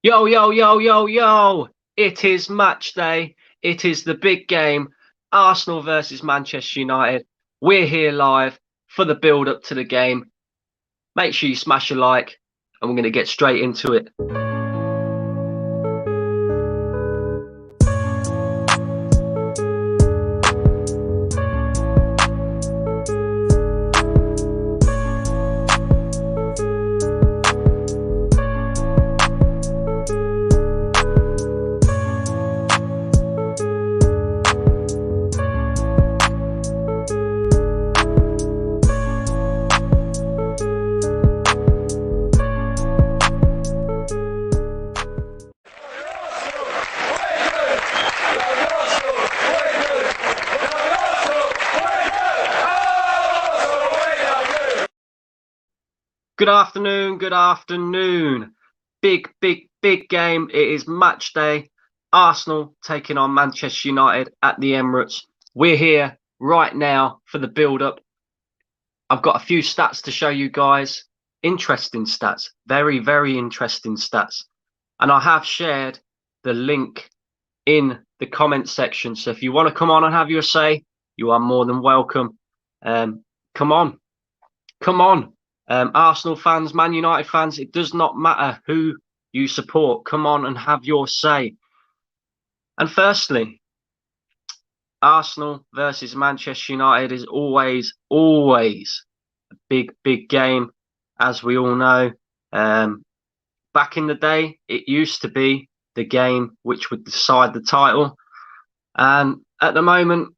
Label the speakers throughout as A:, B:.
A: Yo, yo, yo, yo, yo! It is match day. It is the big game. Arsenal versus Manchester United. We're here live for the build up to the game. Make sure you smash a like, and we're going to get straight into it. Good afternoon, good afternoon. Big, big, big game. It is match day. Arsenal taking on Manchester United at the Emirates. We're here right now for the build up. I've got a few stats to show you guys. Interesting stats. Very, very interesting stats. And I have shared the link in the comment section. So if you want to come on and have your say, you are more than welcome. Come on. Come on. Arsenal fans, Man United fans, it does not matter who you support. Come on and have your say. And firstly, Arsenal versus Manchester United is always a big, big game, as we all know. Back in the day, it used to be the game which would decide the title. And at the moment,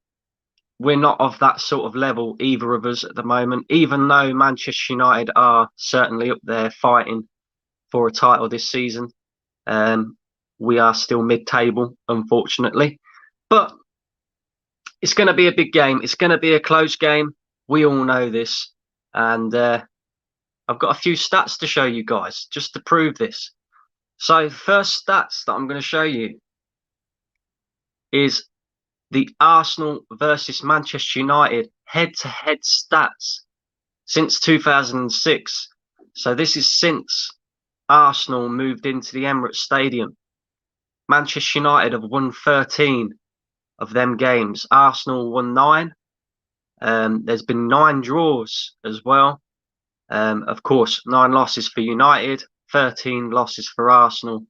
A: we're not of that sort of level, either of us at the moment, even though Manchester United are certainly up there fighting for a title this season. We are still mid-table, unfortunately. But it's going to be a big game. It's going to be a close game. We all know this. And I've got a few stats to show you guys just to prove this. So the first stats that I'm going to show you is the Arsenal versus Manchester United head-to-head stats since 2006. So this is since Arsenal moved into the Emirates Stadium. Manchester United have won 13 of them games. Arsenal won 9. There's been 9 draws as well. Of course, 9 losses for United, 13 losses for Arsenal.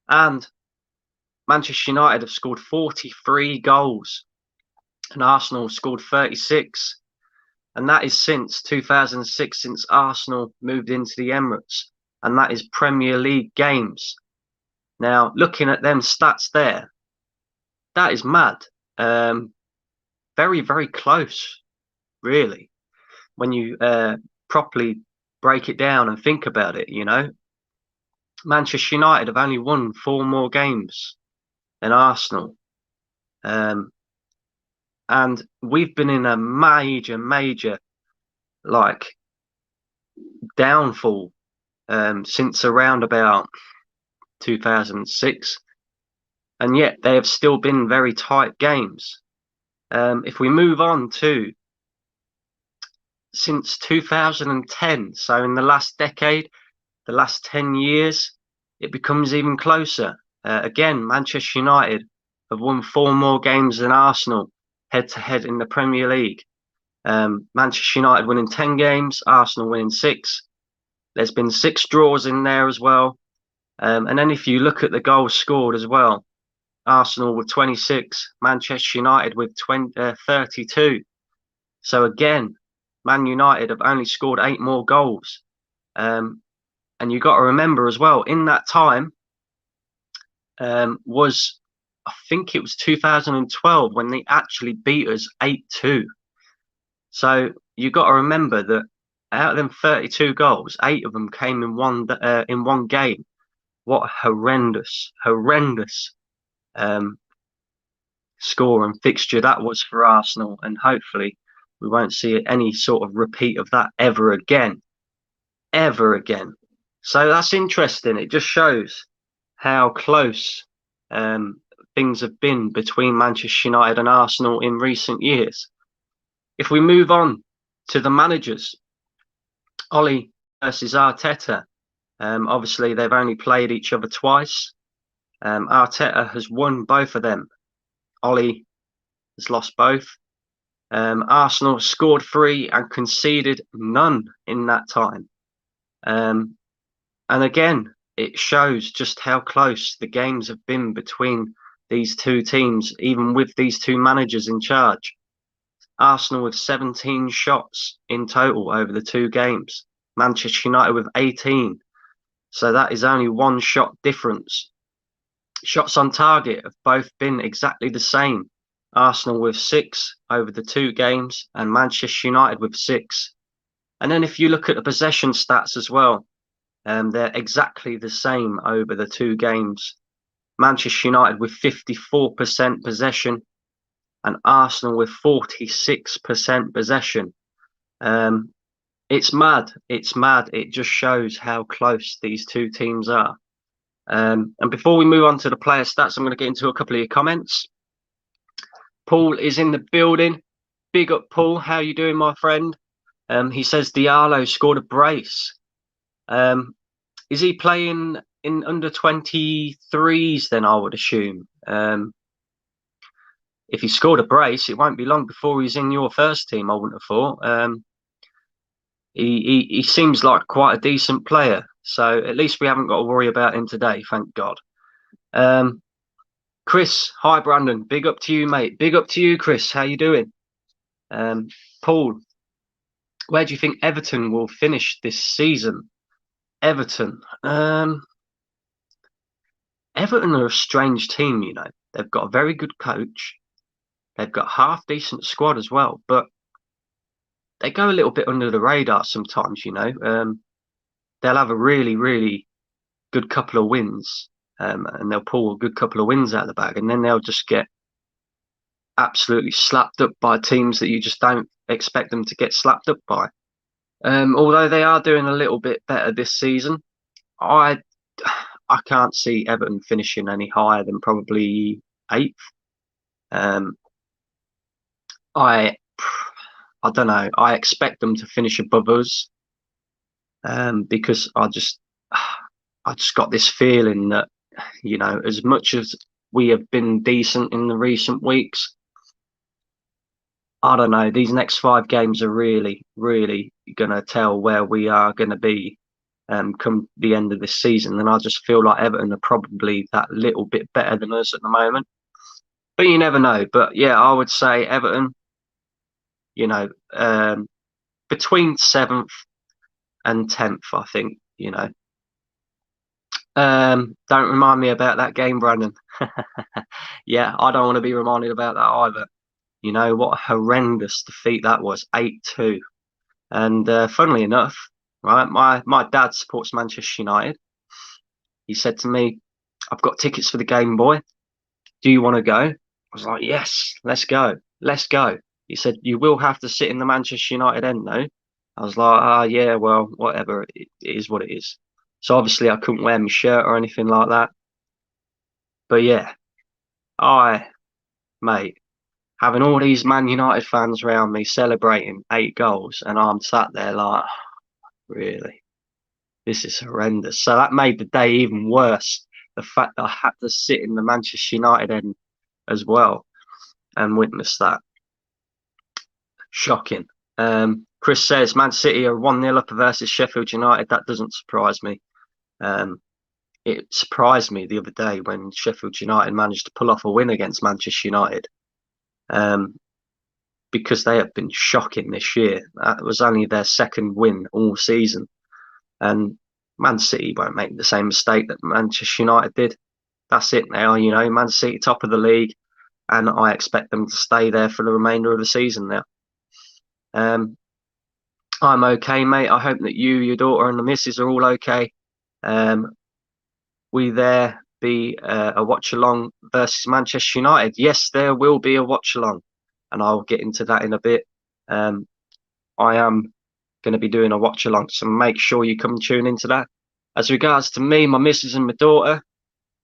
A: And Manchester United have scored 43 goals and Arsenal scored 36. And that is since 2006, since Arsenal moved into the Emirates. And that is Premier League games. Now, looking at them stats there, that is mad. Very, very close, really, when you properly break it down and think about it, you know. Manchester United have only won 4 more games than Arsenal. And we've been in a major like downfall since around about 2006, and yet they have still been very tight games. If we move on to since 2010, so in the last decade, the last 10 years, it becomes even closer. Again, Manchester United have won 4 more games than Arsenal head-to-head in the Premier League. Manchester United winning 10 games, Arsenal winning 6. There's been 6 draws in there as well. And then if you look at the goals scored as well, Arsenal with 26, Manchester United with 32. So again, Man United have only scored 8 more goals. And you got to remember as well, in that time I think it was 2012 when they actually beat us 8-2. So you got to remember that out of them 32 goals, 8 of them came in one game. What a horrendous score and fixture that was for Arsenal, and hopefully we won't see any sort of repeat of that ever again. So that's interesting. It just shows how close things have been between Manchester United and Arsenal in recent years. If we move on to the managers, Ole versus Arteta, Obviously, they've only played each other twice. Arteta has won both of them. Ollie has lost both. Arsenal scored 3 and conceded none in that time. And again, it shows just how close the games have been between these two teams, even with these two managers in charge. Arsenal with 17 shots in total over the two games. Manchester United with 18. So that is only 1 shot difference. Shots on target have both been exactly the same. Arsenal with 6 over the two games and Manchester United with 6. And then if you look at the possession stats as well, they're exactly the same over the two games. Manchester United with 54% possession and Arsenal with 46% possession. It's mad. It's mad. It just shows how close these two teams are. And before we move on to the player stats, I'm going to get into a couple of your comments. Paul is in the building. Big up, Paul. How you doing, my friend? He says Diallo scored a brace. Is he playing in under 23s then, I would assume? If he scored a brace, it won't be long before he's in your first team, I wouldn't have thought. He seems like quite a decent player. So at least we haven't got to worry about him today, thank God. Chris, hi Brandon, big up to you, mate. Big up to you, Chris. How you doing? Paul, where do you think Everton will finish this season? Everton. Everton are a strange team, you know. They've got a very good coach. They've got a half decent squad as well, but they go a little bit under the radar sometimes, you know. They'll have a really, really good couple of wins, and they'll pull a good couple of wins out of the bag, and then they'll just get absolutely slapped up by teams that you just don't expect them to get slapped up by. Although they are doing a little bit better this season, I can't see Everton finishing any higher than probably 8th. I don't know. I expect them to finish above us, because I just got this feeling that, you know, as much as we have been decent in the recent weeks, I don't know. These next 5 games are really, really going to tell where we are going to be come the end of this season. And I just feel like Everton are probably that little bit better than us at the moment. But you never know. But yeah, I would say Everton, you know, between 7th and 10th, I think, you know. Don't remind me about that game, Brandon. Yeah, I don't want to be reminded about that either. You know, what a horrendous defeat that was, 8-2. And funnily enough, right, my dad supports Manchester United. He said to me, I've got tickets for the game, boy. Do you want to go? I was like, yes, let's go. Let's go. He said, you will have to sit in the Manchester United end, though. I was like, yeah, well, whatever. It is what it is. So obviously I couldn't wear my shirt or anything like that. But yeah, mate, having all these Man United fans around me celebrating 8 goals, and I'm sat there like, really, this is horrendous. So that made the day even worse. The fact that I had to sit in the Manchester United end as well and witness that. Shocking. Chris says Man City are 1-0 up versus Sheffield United. That doesn't surprise me. It surprised me the other day when Sheffield United managed to pull off a win against Manchester United, because they have been shocking this year. That was only their 2nd win all season, and Man City won't make the same mistake that Manchester United did. That's it now, you know. Man City top of the league, and I expect them to stay there for the remainder of the season now. I'm okay, mate. I hope that you, your daughter, and the missus are all okay. Will there be a watch along versus Manchester United? Yes, there will be a watch along, and I'll get into that in a bit. I am going to be doing a watch along, so make sure you come and tune into that. As regards to me, my missus, and my daughter,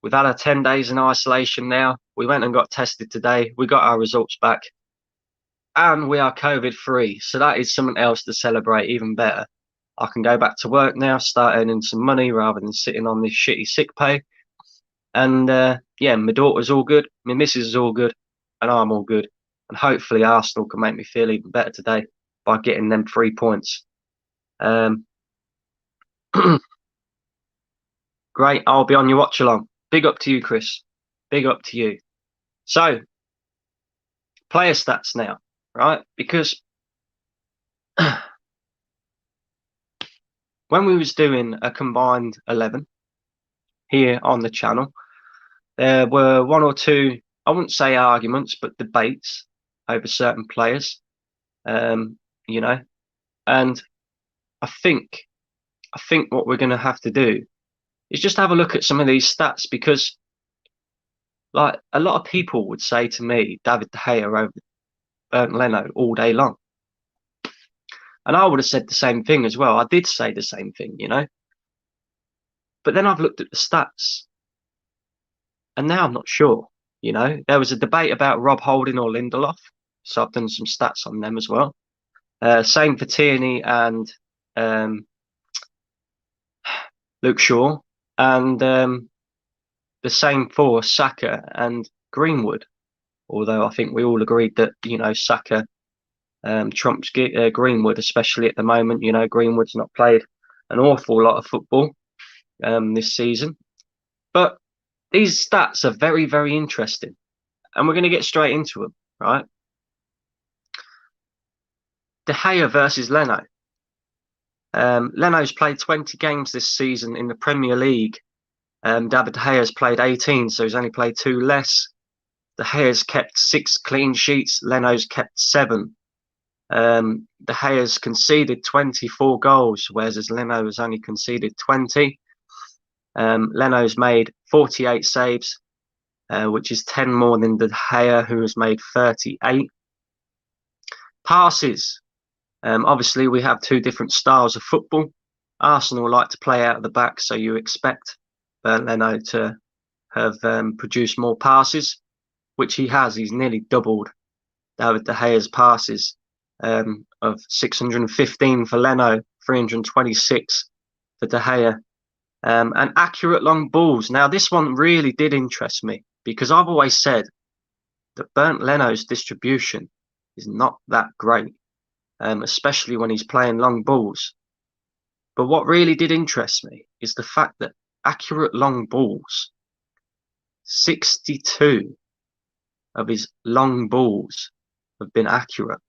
A: we've had our 10 days in isolation now. We went and got tested today. We got our results back, and we are COVID free. So that is something else to celebrate, even better. I can go back to work now, start earning some money rather than sitting on this shitty sick pay. And yeah, my daughter's all good, my missus is all good, and I'm all good. And hopefully Arsenal can make me feel even better today by getting them 3 points. Great, I'll be on your watch along. Big up to you, Chris. Big up to you. So, player stats now, right? Because when we was doing a combined 11 here on the channel, there were one or two, I wouldn't say arguments, but debates over certain players, you know, and I think what we're going to have to do is just have a look at some of these stats, because like a lot of people would say to me, David De Gea over Bernd Leno all day long. And I would have said the same thing as well. I did say the same thing, you know. But then I've looked at the stats, and now I'm not sure, you know. There was a debate about Rob Holding or Lindelof, so I've done some stats on them as well. Same for Tierney and Luke Shaw, and the same for Saka and Greenwood. Although I think we all agreed that, you know, Saka trumps Greenwood, especially at the moment. You know, Greenwood's not played an awful lot of football this season. But these stats are very, very interesting, and we're going to get straight into them, right? De Gea versus Leno. Leno's played 20 games this season in the Premier League. David De Gea's played 18, so he's only played 2 less. De Gea's kept 6 clean sheets. Leno's kept 7. De Gea's conceded 24 goals, whereas Leno has only conceded 20. Leno's made 48 saves, which is 10 more than De Gea, who has made 38. Passes. Obviously, we have 2 different styles of football. Arsenal like to play out of the back, so you expect Leno to have produced more passes, which he has. He's nearly doubled David De Gea's passes, of 615 for Leno, 326 for De Gea. And accurate long balls. Now, this one really did interest me, because I've always said that Bernd Leno's distribution is not that great, especially when he's playing long balls. But what really did interest me is the fact that accurate long balls, 62 of his long balls have been accurate,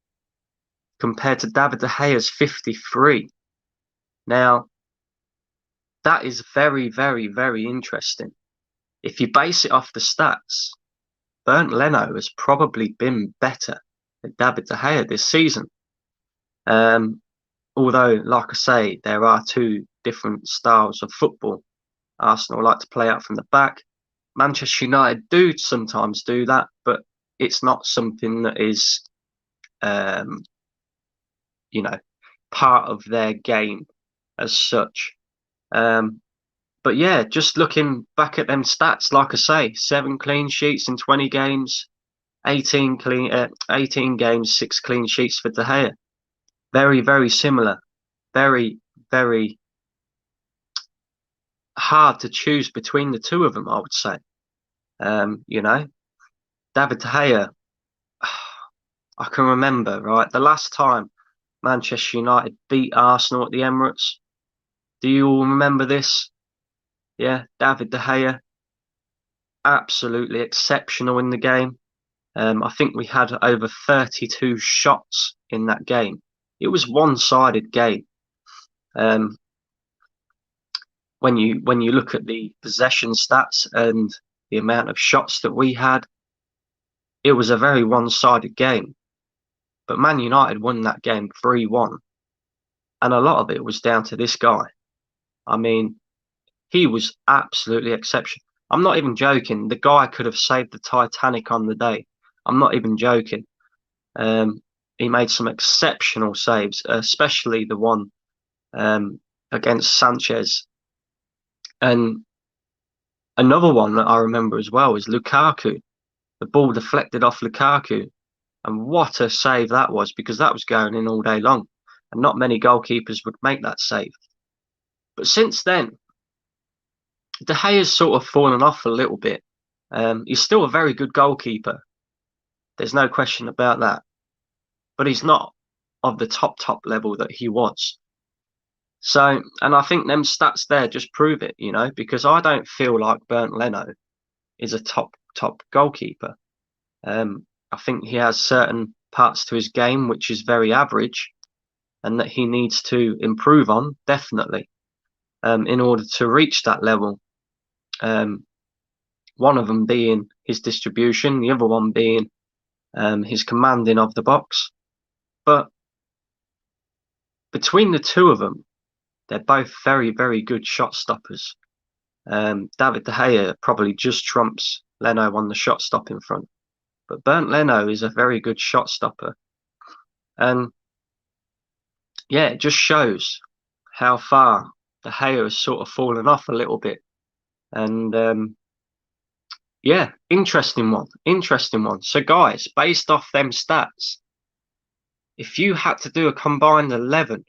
A: compared to David De Gea's 53. Now, that is very, very, very interesting. If you base it off the stats, Bernd Leno has probably been better than David De Gea this season. Although, like I say, there are 2 different styles of football. Arsenal like to play out from the back. Manchester United do sometimes do that, but it's not something that is, you know, part of their game as such. But yeah, just looking back at them stats, like I say, 7 clean sheets in 20 games, 18 games, 6 clean sheets for De Gea. Very, very similar. Very, very hard to choose between the 2 of them, I would say. You know, David De Gea, I can remember, right, the last time Manchester United beat Arsenal at the Emirates. Do you all remember this? Yeah, David De Gea, absolutely exceptional in the game. I think we had over 32 shots in that game. It was one-sided game. When you look at the possession stats and the amount of shots that we had, it was a very one-sided game. But Man United won that game 3-1. And a lot of it was down to this guy. I mean, he was absolutely exceptional. I'm not even joking. The guy could have saved the Titanic on the day. I'm not even joking. He made some exceptional saves, especially the one against Sanchez. And another one that I remember as well is Lukaku. The ball deflected off Lukaku. And what a save that was, because that was going in all day long. and not many goalkeepers would make that save. But since then, De Gea's sort of fallen off a little bit. He's still a very good goalkeeper. There's no question about that. But he's not of the top level that he was. So, and I think them stats there just prove it, you know, because I don't feel like Bernd Leno is a top goalkeeper. I think he has certain parts to his game which is very average, and that he needs to improve on, definitely, in order to reach that level. One of them being his distribution, the other one being his commanding of the box. But between the two of them, they're both very, very good shot stoppers. David De Gea probably just trumps Leno on the shot stopping front. But Bernd Leno is a very good shot stopper. And yeah, it just shows how far De Gea has sort of fallen off a little bit. And yeah, interesting one. So guys, based off them stats, if you had to do a combined 11,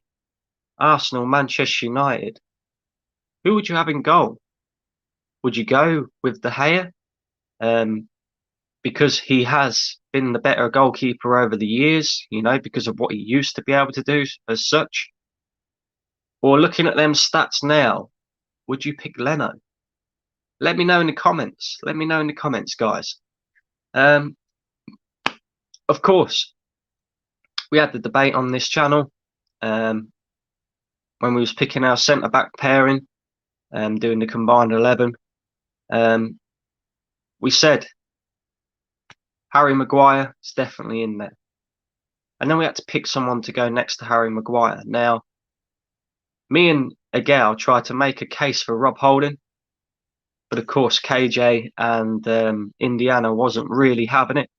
A: Arsenal, Manchester United, who would you have in goal? Would you go with De Gea? Because he has been the better goalkeeper over the years, you know, because of what he used to be able to do as such? Or looking at them stats now, would you pick Leno? Let me know in the comments. Let me know in the comments, guys. Of course, we had the debate on this channel when we was picking our centre-back pairing, doing the combined 11. We said Harry Maguire is definitely in there. And then we had to pick someone to go next to Harry Maguire. Now, me and Agal tried to make a case for Rob Holding, but of course KJ and Indiana wasn't really having it.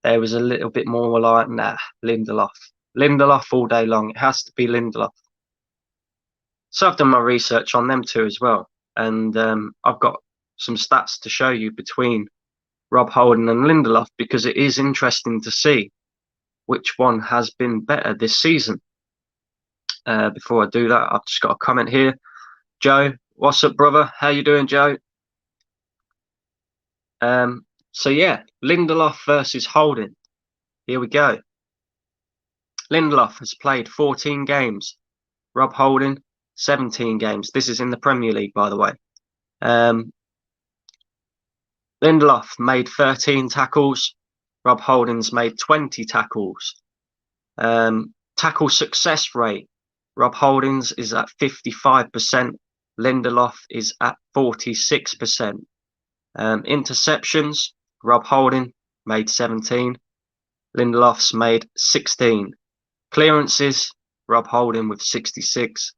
A: There was a little bit more like, nah, Lindelof. Lindelof all day long. It has to be Lindelof. So I've done my research on them two as well. And I've got some stats to show you between Rob Holding and Lindelof, because it is interesting to see which one has been better this season. Before I do that, I've just got a comment here. Joe, what's up, brother? How you doing, Joe? So yeah, Lindelof versus Holding. Here we go. Lindelof has played 14 games. Rob Holding, 17 games. This is in the Premier League, by the way. Lindelof made 13 tackles. Rob Holding's made 20 tackles. Tackle success rate. Rob Holding's is at 55%. Lindelof is at 46%. Interceptions. Rob Holding made 17. Lindelof's made 16. Clearances. Rob Holding with 66.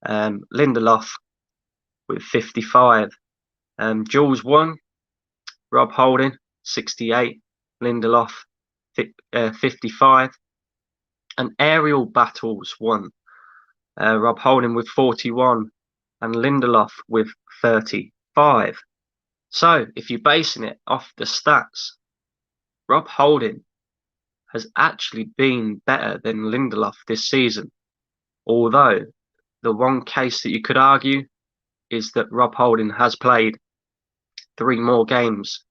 A: Lindelof with 55. Duels won. Rob Holding 68. Lindelof 55. And aerial battles won. Rob Holding with 41 and Lindelof with 35. So if you're basing it off the stats, Rob Holding has actually been better than Lindelof this season. Although the one case that you could argue is that Rob Holding has played 3 more games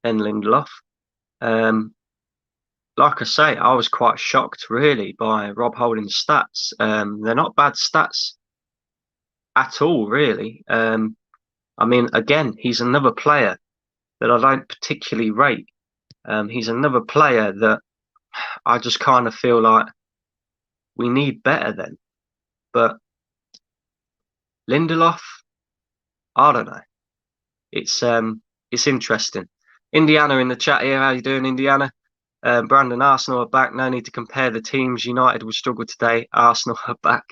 A: than Lindelof. Like I say, I was quite shocked really by Rob Holding's stats. They're not bad stats at all, really. I mean, again, he's another player that I don't particularly rate. He's another player that I just kind of feel like we need better than. But Lindelof, I don't know. It's interesting. Indiana in the chat here. How you doing, Indiana? Brandon, Arsenal are back. No need to compare the teams. United will struggle today. Arsenal are back.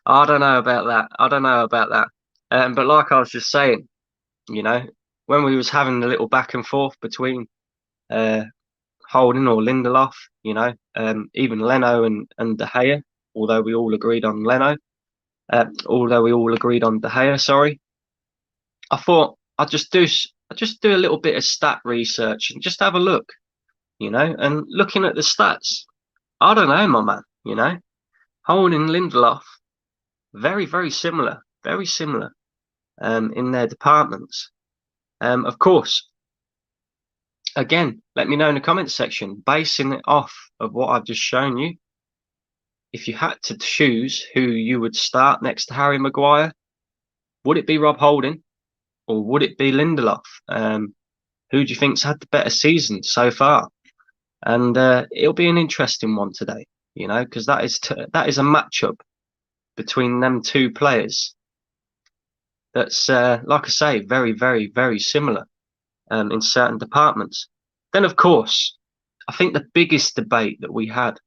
A: I don't know about that. But like I was just saying, you know, when we was having a little back and forth between Holding or Lindelof, you know, even Leno and De Gea, although we all agreed on De Gea, sorry. I thought I'd just do a little bit of stat research and just have a look, you know, and looking at the stats, I don't know, my man, you know, Holding, Lindelof, very, very similar. Very similar in their departments. Of course, again, let me know in the comments section, basing it off of what I've just shown you. If you had to choose who you would start next to Harry Maguire, would it be Rob Holding or would it be Lindelof? Who do you think's had the better season so far? And it'll be an interesting one today, you know, because that is a matchup between them two players. That's like I say, very, very, very similar in certain departments. Then, of course, I think the biggest debate that we had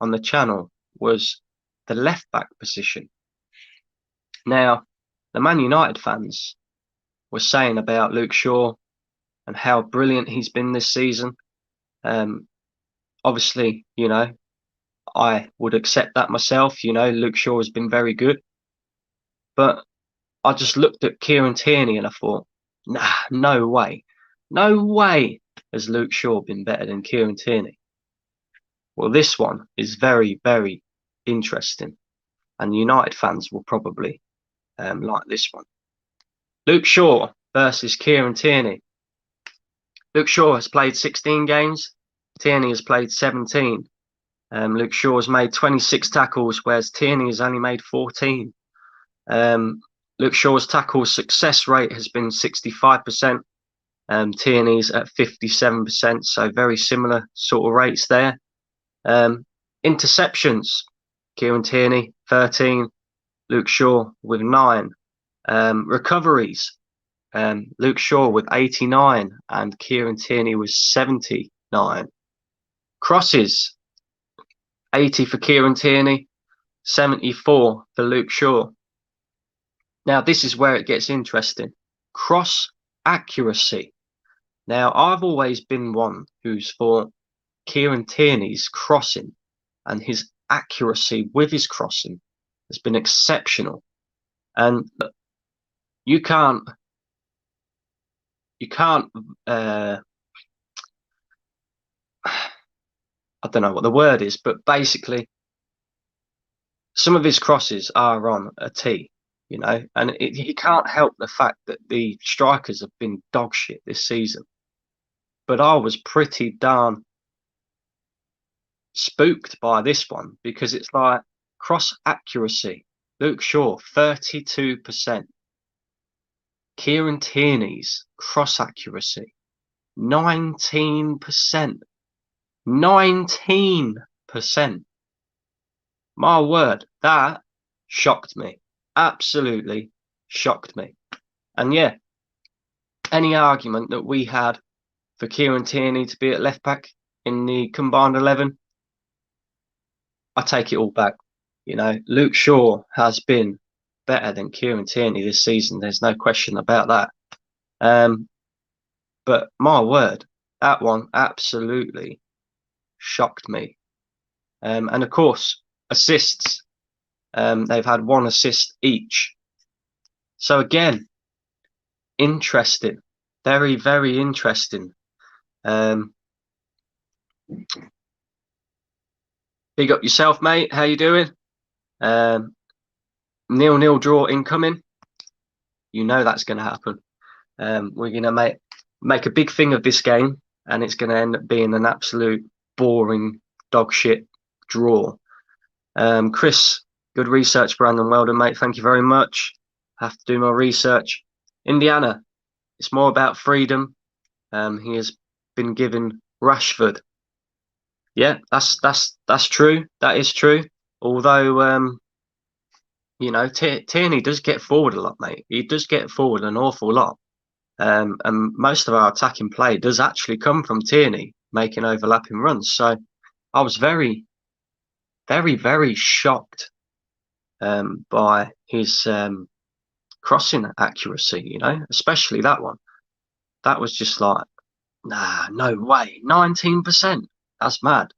A: on the channel was the left back position. Now, the Man United fans were saying about Luke Shaw and how brilliant he's been this season. Obviously, you know, I would accept that myself. You know, Luke Shaw has been very good. But I just looked at Kieran Tierney and I thought, nah, no way. No way has Luke Shaw been better than Kieran Tierney. Well, this one is very, very interesting. And United fans will probably like this one. Luke Shaw versus Kieran Tierney. Luke Shaw has played 16 games. Tierney has played 17. Luke Shaw has made 26 tackles, whereas Tierney has only made 14. Luke Shaw's tackle success rate has been 65%. Tierney's at 57%, so very similar sort of rates there. Interceptions, Kieran Tierney 13, Luke Shaw with 9. Recoveries, Luke Shaw with 89 and Kieran Tierney with 79. Crosses, 80 for Kieran Tierney, 74 for Luke Shaw. Now, this is where it gets interesting. Cross accuracy. Now, I've always been one who's for Kieran Tierney's crossing, and his accuracy with his crossing has been exceptional. And you can't I don't know what the word is, but basically some of his crosses are on a tee, you know, and he can't help the fact that the strikers have been dog shit this season. But I was pretty darn spooked by this one because it's like cross accuracy. Luke Shaw, 32%. Kieran Tierney's cross accuracy, 19%. 19%. My word, that shocked me. Absolutely shocked me. And yeah, any argument that we had for Kieran Tierney to be at left back in the combined 11, I take it all back. You know, Luke Shaw has been better than Kieran Tierney this season. There's no question about that. But my word, that one absolutely shocked me. And of course, assists. They've had 1 assist each. So again, interesting. Very, very interesting. Big up yourself, mate. How you doing? 0-0 draw incoming. You know that's going to happen. We're going to make a big thing of this game, and it's going to end up being an absolute boring dog shit draw. Chris, good research, Brandon. Well done, mate. Thank you very much. I have to do my research. Indiana, it's more about freedom. He has been given Rashford. Yeah, that's true. That is true. Although, you know, Tierney does get forward a lot, mate. He does get forward an awful lot. And most of our attacking play does actually come from Tierney making overlapping runs. So I was very, very, very shocked by his crossing accuracy, you know, especially that one. That was just like, nah, no way. 19%. That's mad.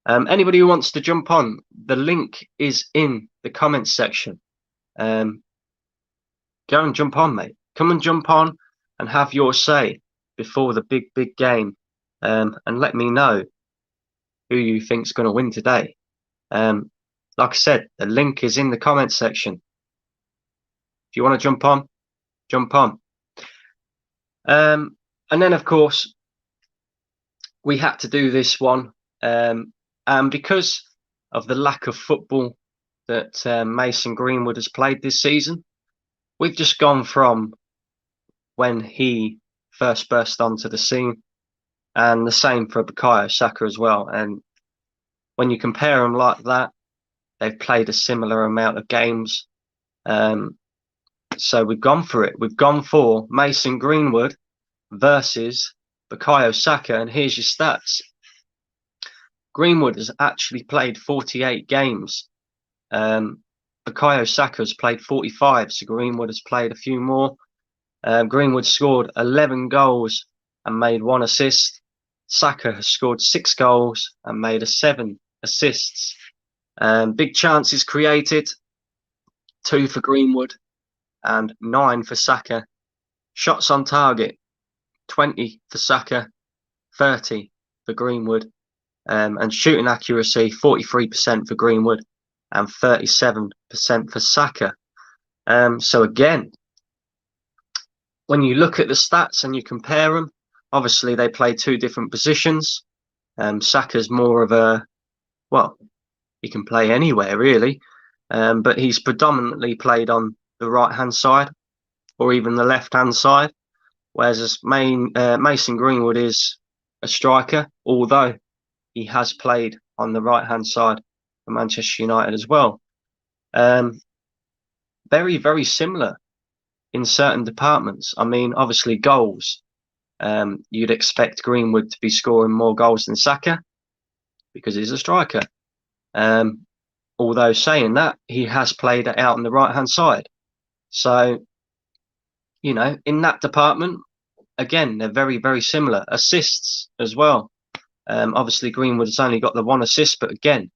A: Anybody who wants to jump on, the link is in the comments section. Go and jump on, mate. Come and jump on and have your say before the big, big game. And let me know who you think's going to win today. Like I said, the link is in the comment section. If you want to jump on, jump on. And then, of course, we had to do this one. And because of the lack of football that Mason Greenwood has played this season, we've just gone from when he first burst onto the scene, and the same for Bukayo Saka as well. And when you compare them like that, they've played a similar amount of games. So we've gone for it. We've gone for Mason Greenwood versus Bukayo Saka, and here's your stats. Greenwood has actually played 48 games. Bukayo Saka has played 45, so Greenwood has played a few more. Greenwood scored 11 goals and made 1 assist. Saka has scored 6 goals and made 7 assists. Big chances created, 2 for Greenwood and 9 for Saka. Shots on target, 20 for Saka, 30 for Greenwood. And shooting accuracy, 43% for Greenwood and 37% for Saka. So again, when you look at the stats and you compare them, obviously they play 2 different positions. Saka's more of a, well, he can play anywhere really, but he's predominantly played on the right-hand side or even the left-hand side, whereas Mason Greenwood is a striker, although he has played on the right-hand side for Manchester United as well. Very, very similar in certain departments. I mean, obviously goals. You'd expect Greenwood to be scoring more goals than Saka because he's a striker. Although saying that, he has played it out on the right-hand side. So, you know, in that department, again, they're very, very similar. Assists as well. Obviously, Greenwood has only got the 1 assist, but again,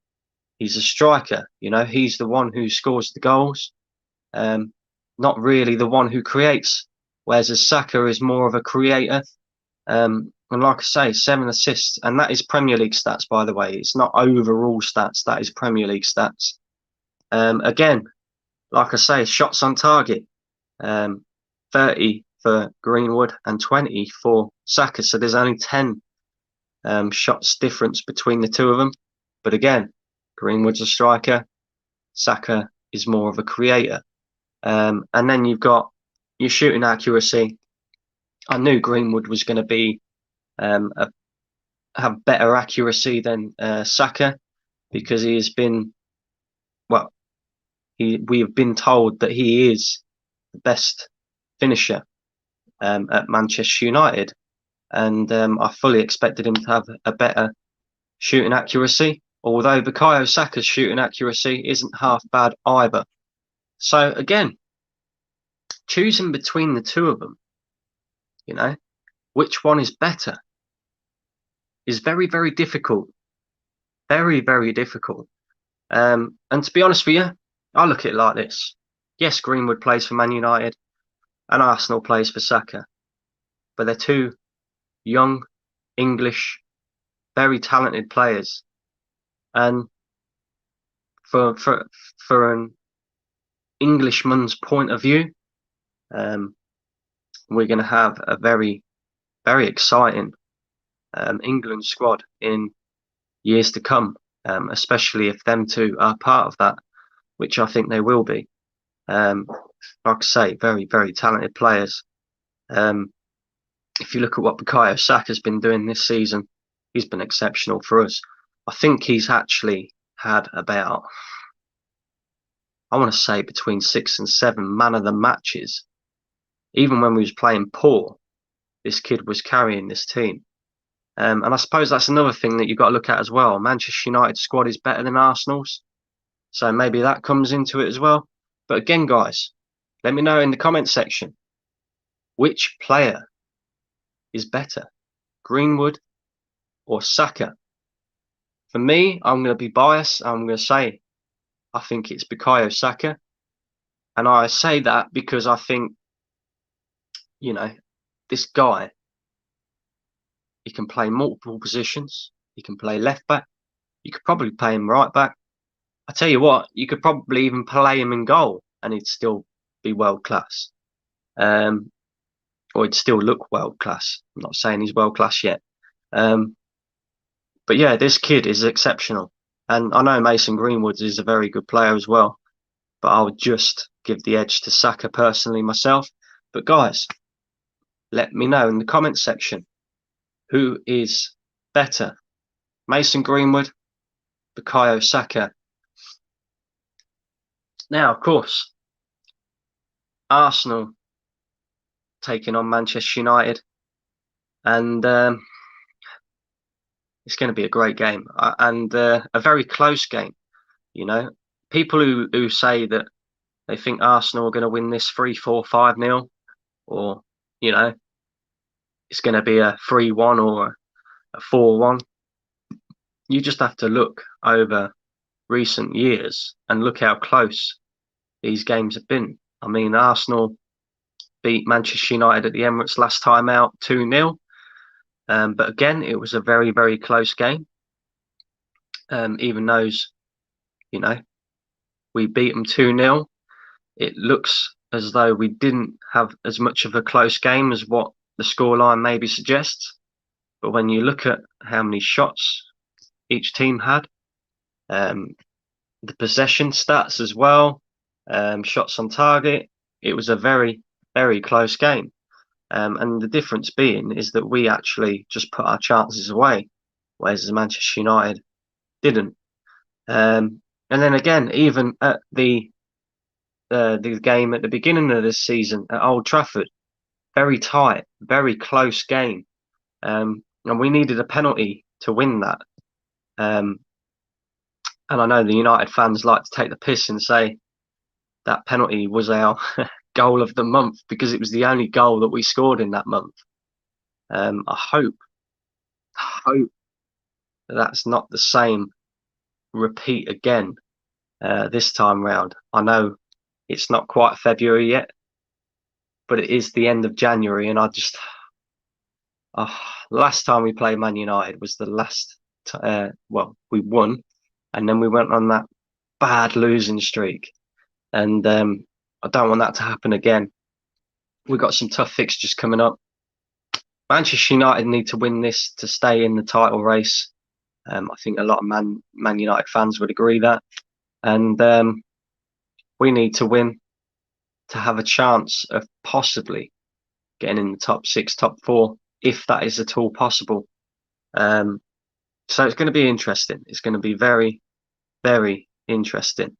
A: he's a striker. You know, he's the one who scores the goals, not really the one who creates. Whereas Saka is more of a creator. And like I say, 7 assists, and that is Premier League stats, by the way. It's not overall stats. That is Premier League stats. Again, like I say, shots on target, 30 for Greenwood and 20 for Saka. So there's only 10 shots difference between the 2 of them. But again, Greenwood's a striker, Saka is more of a creator. And then you've got your shooting accuracy. I knew Greenwood was going to be have better accuracy than Saka, because he has been, well, we have been told that he is the best finisher at Manchester United, and I fully expected him to have a better shooting accuracy, although Bukayo Saka's shooting accuracy isn't half bad either. So again, choosing between the 2 of them, you know, which one is better is very, very difficult. Very, very difficult. And to be honest with you, I look at it like this. Yes, Greenwood plays for Man United and Arsenal plays for Saka, but they're 2 young, English, very talented players. And for an Englishman's point of view, we're going to have a very, very exciting England squad in years to come, especially if them 2 are part of that, which I think they will be. Like I say, very, very talented players. If you look at what Bukayo Saka's been doing this season, he's been exceptional for us. I think he's actually had about, I want to say, between 6 and 7 man of the matches. Even when we was playing poor, this kid was carrying this team. And I suppose that's another thing that you've got to look at as well. Manchester United squad is better than Arsenal's, so maybe that comes into it as well. But again, guys, let me know in the comment section, which player is better, Greenwood or Saka? For me, I'm going to be biased. I'm going to say I think it's Bukayo Saka. And I say that because I think, you know, this guy, he can play multiple positions. He can play left back. You could probably play him right back. I tell you what, you could probably even play him in goal and he'd still be world class. Or he'd still look world class. I'm not saying he's world class yet. But yeah, this kid is exceptional. And I know Mason Greenwood is a very good player as well. But I would just give the edge to Saka personally myself. But guys, let me know in the comments section who is better, Mason Greenwood, Bukayo Saka. Now, of course, Arsenal taking on Manchester United, and it's going to be a great game and a very close game. You know, people who say that they think Arsenal are going to win this 3-4, 5-0, or you know, it's going to be a 3-1 or a 4-1. You just have to look over recent years and look how close these games have been. I mean, Arsenal beat Manchester United at the Emirates last time out 2-0. But again, it was a very, very close game. Even those, you know, we beat them 2-0. It looks as though we didn't have as much of a close game as what the scoreline maybe suggests. But when you look at how many shots each team had, the possession stats as well, shots on target, it was a very, very close game. And the difference being is that we actually just put our chances away, whereas Manchester United didn't. And then again, even at the game at the beginning of this season at Old Trafford, very tight, very close game, and we needed a penalty to win that. And I know the United fans like to take the piss and say that penalty was our goal of the month because it was the only goal that we scored in that month. I hope that's not the same repeat again this time round. I know it's not quite February yet, but it is the end of January, and I just last time we played Man United was the last. Well, we won, and then we went on that bad losing streak, and I don't want that to happen again. We've got some tough fixtures coming up. Manchester United need to win this to stay in the title race. I think a lot of Man United fans would agree that, and we need to win to have a chance of possibly getting in the top 6, top 4, if that is at all possible. So it's going to be interesting. It's going to be very, very interesting.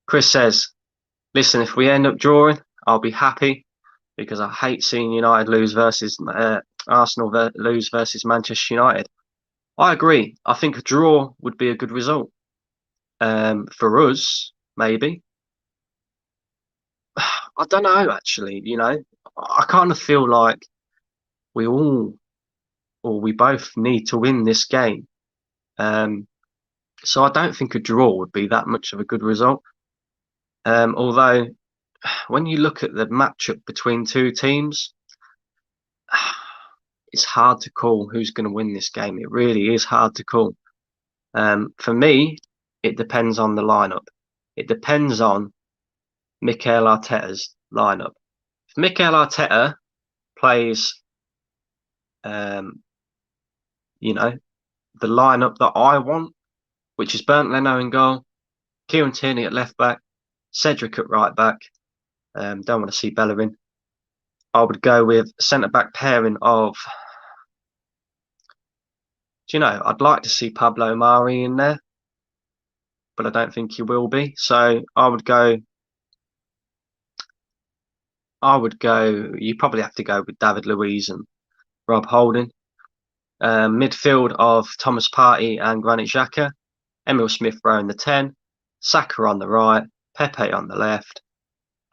A: Chris says, listen, if we end up drawing, I'll be happy because I hate seeing United lose versus Arsenal lose versus Manchester United. I agree. I think a draw would be a good result. For us, maybe. I don't know, actually. You know, I kind of feel like we both need to win this game. So I don't think a draw would be that much of a good result. Although, when you look at the matchup between two teams, it's hard to call who's going to win this game. It really is hard to call. For me, it depends on the lineup. It depends on Mikel Arteta's lineup. If Mikel Arteta plays, you know, the lineup that I want, which is Bernd Leno in goal, Kieran Tierney at left back, Cedric at right back. Don't want to see Bellerin. I would go with centre back pairing of. Do you know? I'd like to see Pablo Mari in there, but I don't think he will be. So I would go. You probably have to go with David Luiz and Rob Holding. Midfield of Thomas Partey and Granit Xhaka. Emil Smith-Rowe in the 10. Saka on the right. Pepe on the left.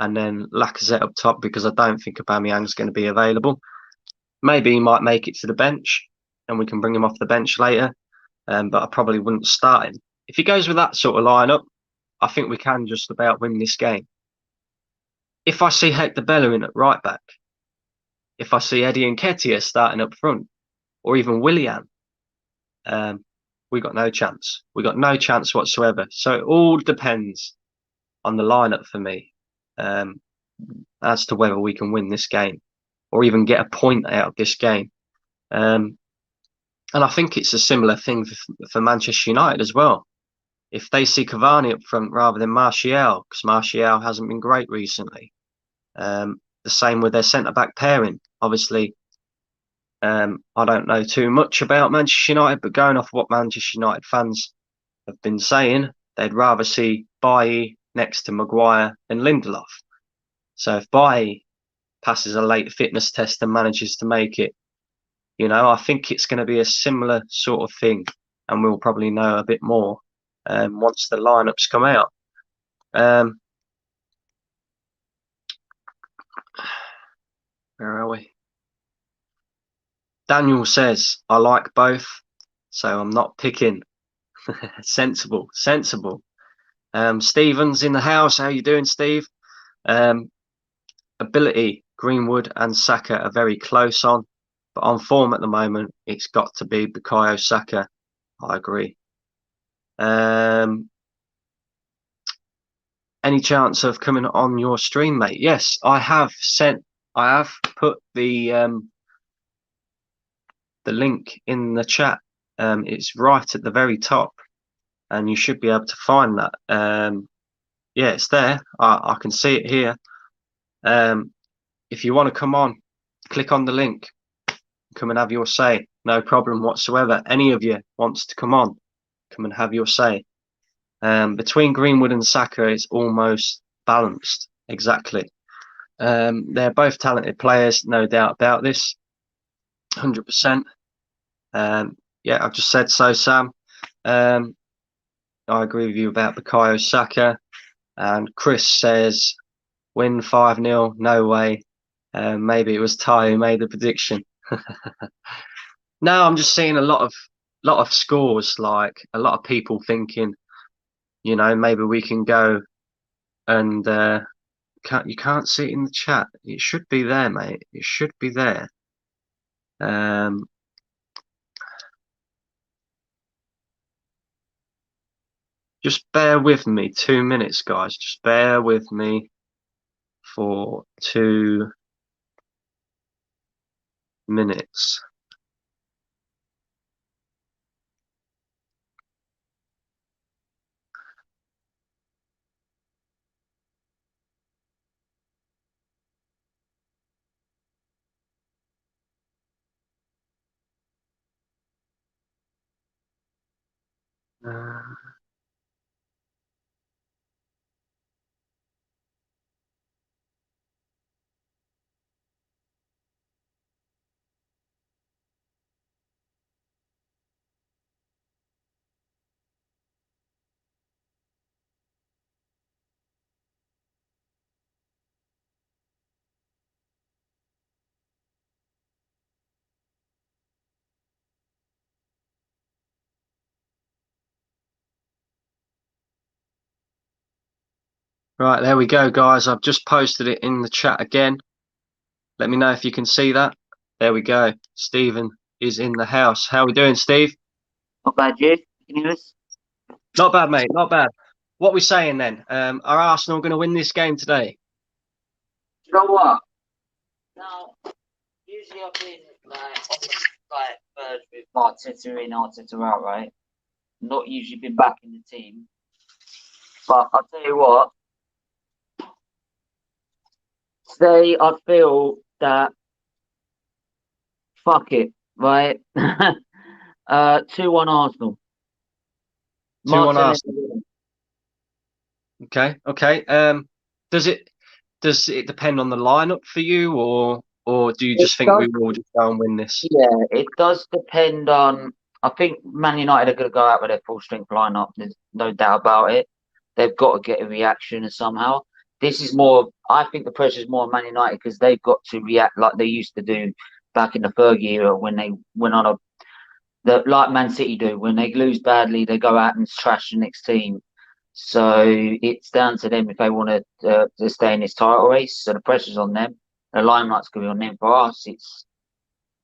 A: And then Lacazette up top because I don't think Aubameyang's going to be available. Maybe he might make it to the bench and we can bring him off the bench later. But I probably wouldn't start him. If he goes with that sort of lineup, I think we can just about win this game. If I see Hector Bellerin at right back, if I see Eddie Nketiah starting up front, or even Willian, we got no chance. We got no chance whatsoever. So it all depends on the lineup for me, as to whether we can win this game or even get a point out of this game. And I think it's a similar thing for Manchester United as well. If they see Cavani up front rather than Martial, because Martial hasn't been great recently. The same with their centre-back pairing. Obviously, I don't know too much about Manchester United, but going off what Manchester United fans have been saying, they'd rather see Bailly next to Maguire and Lindelof. So if Bailly passes a late fitness test and manages to make it, I think it's going to be a similar sort of thing, and we'll probably know a bit more once the lineups come out. Where are we? Daniel says, I like both, so I'm not picking. Sensible. Stephen's in the house. How you doing, Steve? Ability, Greenwood and Saka are very close on, but on form at the moment, it's got to be Bukayo Saka. I agree. Any chance of coming on your stream, mate? Yes, I have put the link in the chat. It's right at the very top, and you should be able to find that. Yeah, it's there. I can see it here. If you want to come on, click on the link. Come and have your say. No problem whatsoever. Any of you wants to come on, come and have your say. Between Greenwood and Saka, it's almost balanced. Exactly. They're both talented players, no doubt about this. 100%. Yeah, I've just said so, Sam. I agree with you about Bukayo Saka. And Chris says, win 5-0, no way. Maybe it was Ty who made the prediction. No, I'm just seeing a lot of scores, like a lot of people thinking, maybe we can go and you can't see it in the chat. It should be there, mate. It should be there. Just bear with me 2 minutes, guys. Just bear with me for 2 minutes. Right, there we go, guys. I've just posted it in the chat again. Let me know if you can see that. There we go. Stephen is in the house. How are we doing, Steve?
B: Not bad, you? Can you hear us?
A: Not bad, mate. Not bad. What are we saying then? Are Arsenal going to win this game today?
B: You know what? Now, usually I've been like third with Arteta in, Arteta out, right? Not usually been back in the team. But I'll tell you what. Today I feel that fuck it, right? 2-1 Arsenal.
A: 2-1 Arsenal. Okay. Does it depend on the lineup for you, or do you just think we will just go and win this?
B: Yeah, it does depend on. I think Man United are going to go out with their full strength lineup. There's no doubt about it. They've got to get a reaction somehow. This is more. I think the pressure is more on Man United because they've got to react like they used to do back in the Fergie era when they went on like Man City do. When they lose badly, they go out and trash the next team. So it's down to them if they want to stay in this title race. So the pressure's on them. The limelight's going to be on them. For us,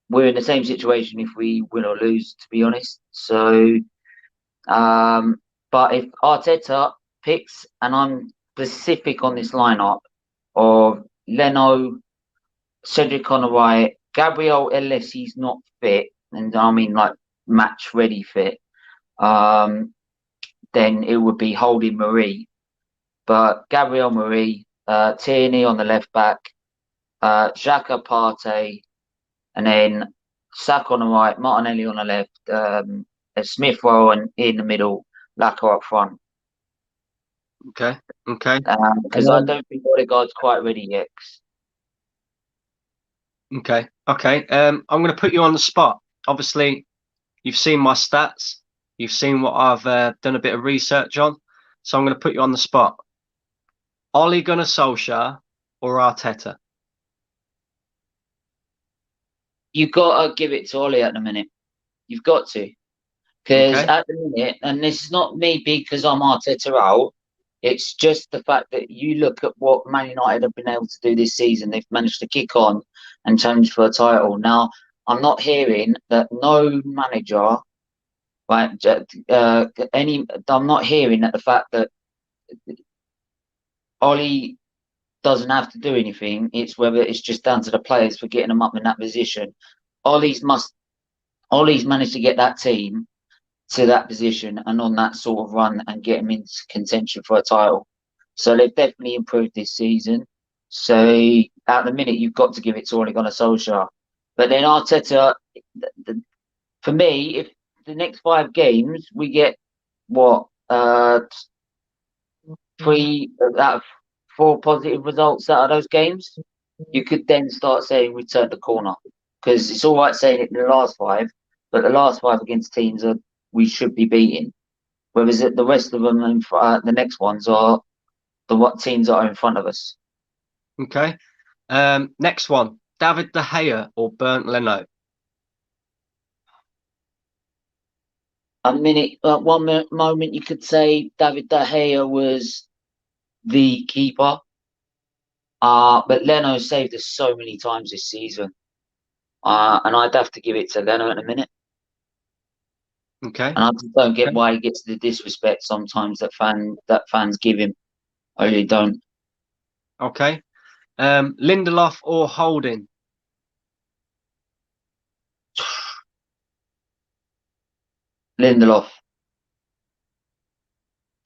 B: we're in the same situation if we win or lose, to be honest. So But if Arteta picks, and I'm specific on this lineup of Leno, Cedric on the right, Gabriel, unless he's not fit, and I mean like match ready fit, then it would be Holding Marie. But Gabriel Marie, Tierney on the left back, Xhaka Partey, and then Saka on the right, Martinelli on the left, Smith Rowe and in the middle, Laka up front.
A: Okay. Okay.
B: Because I don't think Odegaard's quite ready yet.
A: Okay. Okay. I'm going to put you on the spot. Obviously, you've seen my stats. You've seen what I've done a bit of research on. So I'm going to put you on the spot. Ole Gunnar Solskjaer or Arteta?
B: You've got to give it to Ollie at the minute. You've got to. Because
A: Okay.
B: at the minute, and this is not me because I'm Arteta out, it's just the fact that you look at what Man United have been able to do this season. They've managed to kick on and challenge for a title. Now, I'm not hearing that no manager, right? I'm not hearing that the fact that Ollie doesn't have to do anything. It's whether it's just down to the players for getting them up in that position. Ollie's must. Ollie's managed to get that team to that position and on that sort of run and get them into contention for a title. So they've definitely improved this season. So at the minute, you've got to give it to Ole Gunnar Solskjaer. But then Arteta, for me, if the next 5 games we get what 3 out of 4 positive results out of those games, you could then start saying we turned the corner. Because it's all right saying it in the last 5, but the last 5 against teams that we should be beating. Whereas the rest of them, the next ones are what teams that are in front of us.
A: Okay. Next one. David De Gea or Bernd Leno?
B: One moment you could say David De Gea was the keeper. But Leno saved us so many times this season. And I'd have to give it to Leno in a minute.
A: Okay.
B: And I just don't get why he gets the disrespect sometimes that fans give him. I really don't.
A: Okay. Lindelof or Holding?
B: Lindelof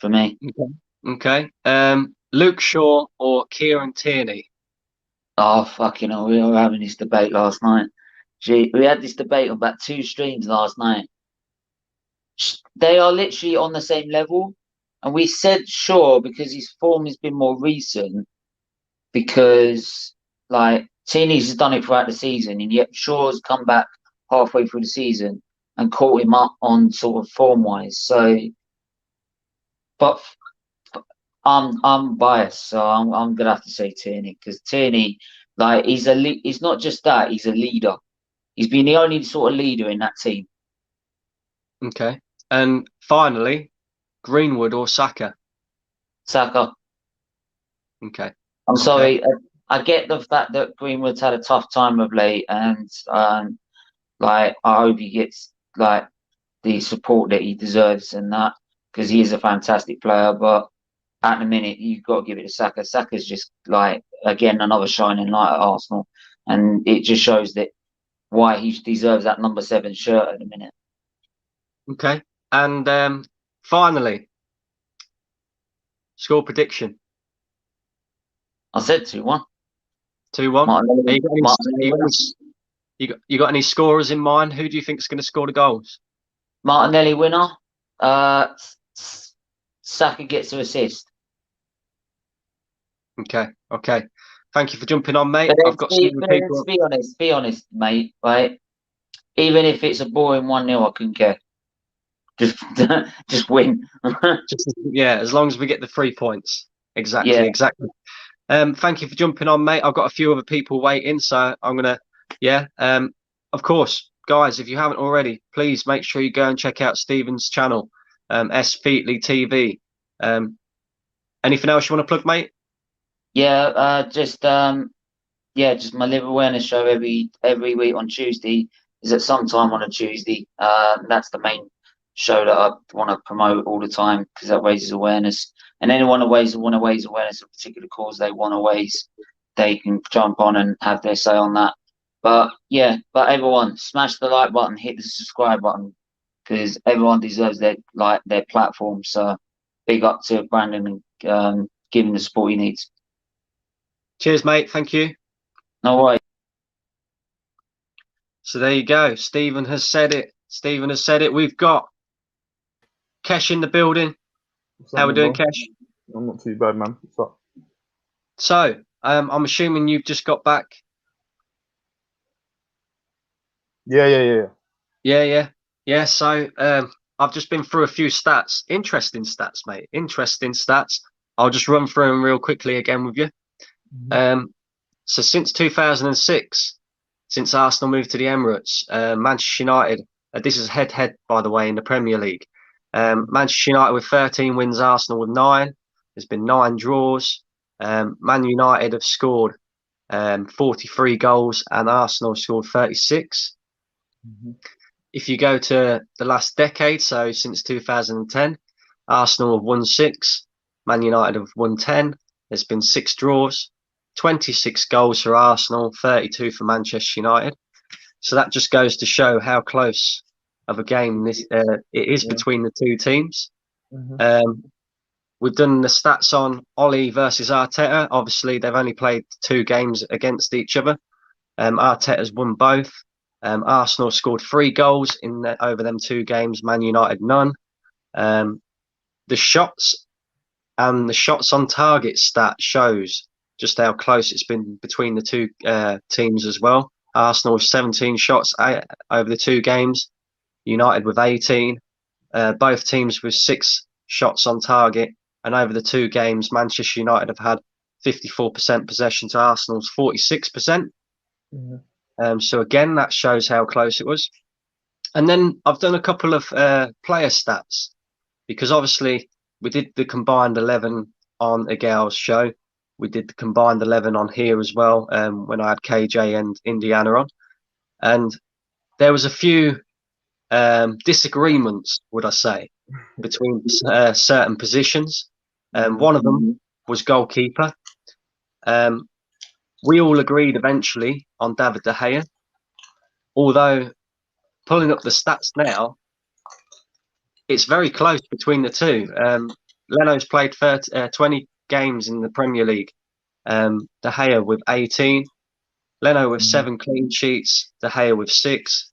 B: for me.
A: Okay. Luke Shaw or Kieran Tierney?
B: Oh fucking hell, we were having this debate last night. Gee, we had this debate on about 2 streams last night. They are literally on the same level. And we said sure because his form has been more recent because like Tierney's has done it throughout the season and yet Shaw's come back halfway through the season and caught him up on sort of form wise. So but I'm biased, so I'm gonna have to say Tierney because Tierney, like he's not just that, he's a leader. He's been the only sort of leader in that team.
A: Okay. And finally, Greenwood or Saka?
B: Saka.
A: Okay.
B: I'm
A: Okay.
B: sorry. I get the fact that Greenwood's had a tough time of late, and like I hope he gets like the support that he deserves and that because he is a fantastic player. But at the minute, you've got to give it to Saka. Saka's just like again another shining light at Arsenal, and it just shows that why he deserves that number 7 shirt at the minute.
A: Okay. And finally, score prediction.
B: I said 2-1.
A: 2-1.
B: Martinelli,
A: You got any scorers in mind? Who do you think is going to score the goals?
B: Martinelli winner. Uh, Saka gets to assist.
A: Okay. Okay. Thank you for jumping on, mate.
B: But then,
A: I've got some people.
B: be honest, mate. Right? Even if it's a boring 1-0, I couldn't care. Just, just win.
A: Yeah, as long as we get the 3 points. Exactly.
B: Yeah,
A: Exactly. Thank you for jumping on, mate. I've got a few other people waiting, so I'm gonna. Yeah. Of course, guys, if you haven't already, please make sure you go and check out Stephen's channel, S Featley TV. Anything else you want to plug, mate?
B: yeah. Just my live awareness show every week on Tuesday is at some time on a Tuesday. That's the main show that I want to promote all the time because that raises awareness. And anyone who want to raise awareness of a particular cause they want to raise, they can jump on and have their say on that. But yeah, but everyone smash the like button, hit the subscribe button because everyone deserves their platform. So big up to Brandon and give him the support he needs.
A: Cheers, mate. Thank you.
B: No worries.
A: So there you go. Stephen has said it. Stephen has said it. We've got Kesh in the building. How we doing, Kesh?
C: I'm not too bad, man. What's up?
A: So, I'm assuming you've just got back.
C: Yeah.
A: Yeah. So, I've just been through a few stats. Interesting stats, mate. Interesting stats. I'll just run through them real quickly again with you. So since 2006, since Arsenal moved to the Emirates, Manchester United, this is head-to-head, by the way, in the Premier League. Manchester United with 13 wins, Arsenal with 9. There's been 9 draws. Man United have scored 43 goals and Arsenal scored 36. If you go to the last decade, so since 2010, Arsenal have won 6, Man United have won 10. There's been 6 draws, 26 goals for Arsenal, 32 for Manchester United. So that just goes to show how close of a game it is between the two teams. We've done the stats on Ole versus Arteta. Obviously, they've only played 2 games against each other. Arteta's won both. Arsenal scored 3 goals over them 2 games. Man United none. The shots and the shots on target stat shows just how close it's been between the two teams as well. Arsenal with 17 shots over the 2 games. United with 18. Both teams with 6 shots on target. And over the 2 games, Manchester United have had 54% possession to Arsenal's 46%. So again, that shows how close it was. And then I've done a couple of player stats because obviously we did the combined 11 on Agal's show. We did the combined 11 on here as well when I had KJ and Indiana on. And there was a few disagreements, would I say, between certain positions. One of them was goalkeeper. We all agreed eventually on David De Gea, although pulling up the stats now, it's very close between the two. Leno's played 20 games in the Premier League. De Gea with 18. Leno with 7 clean sheets. De Gea with 6.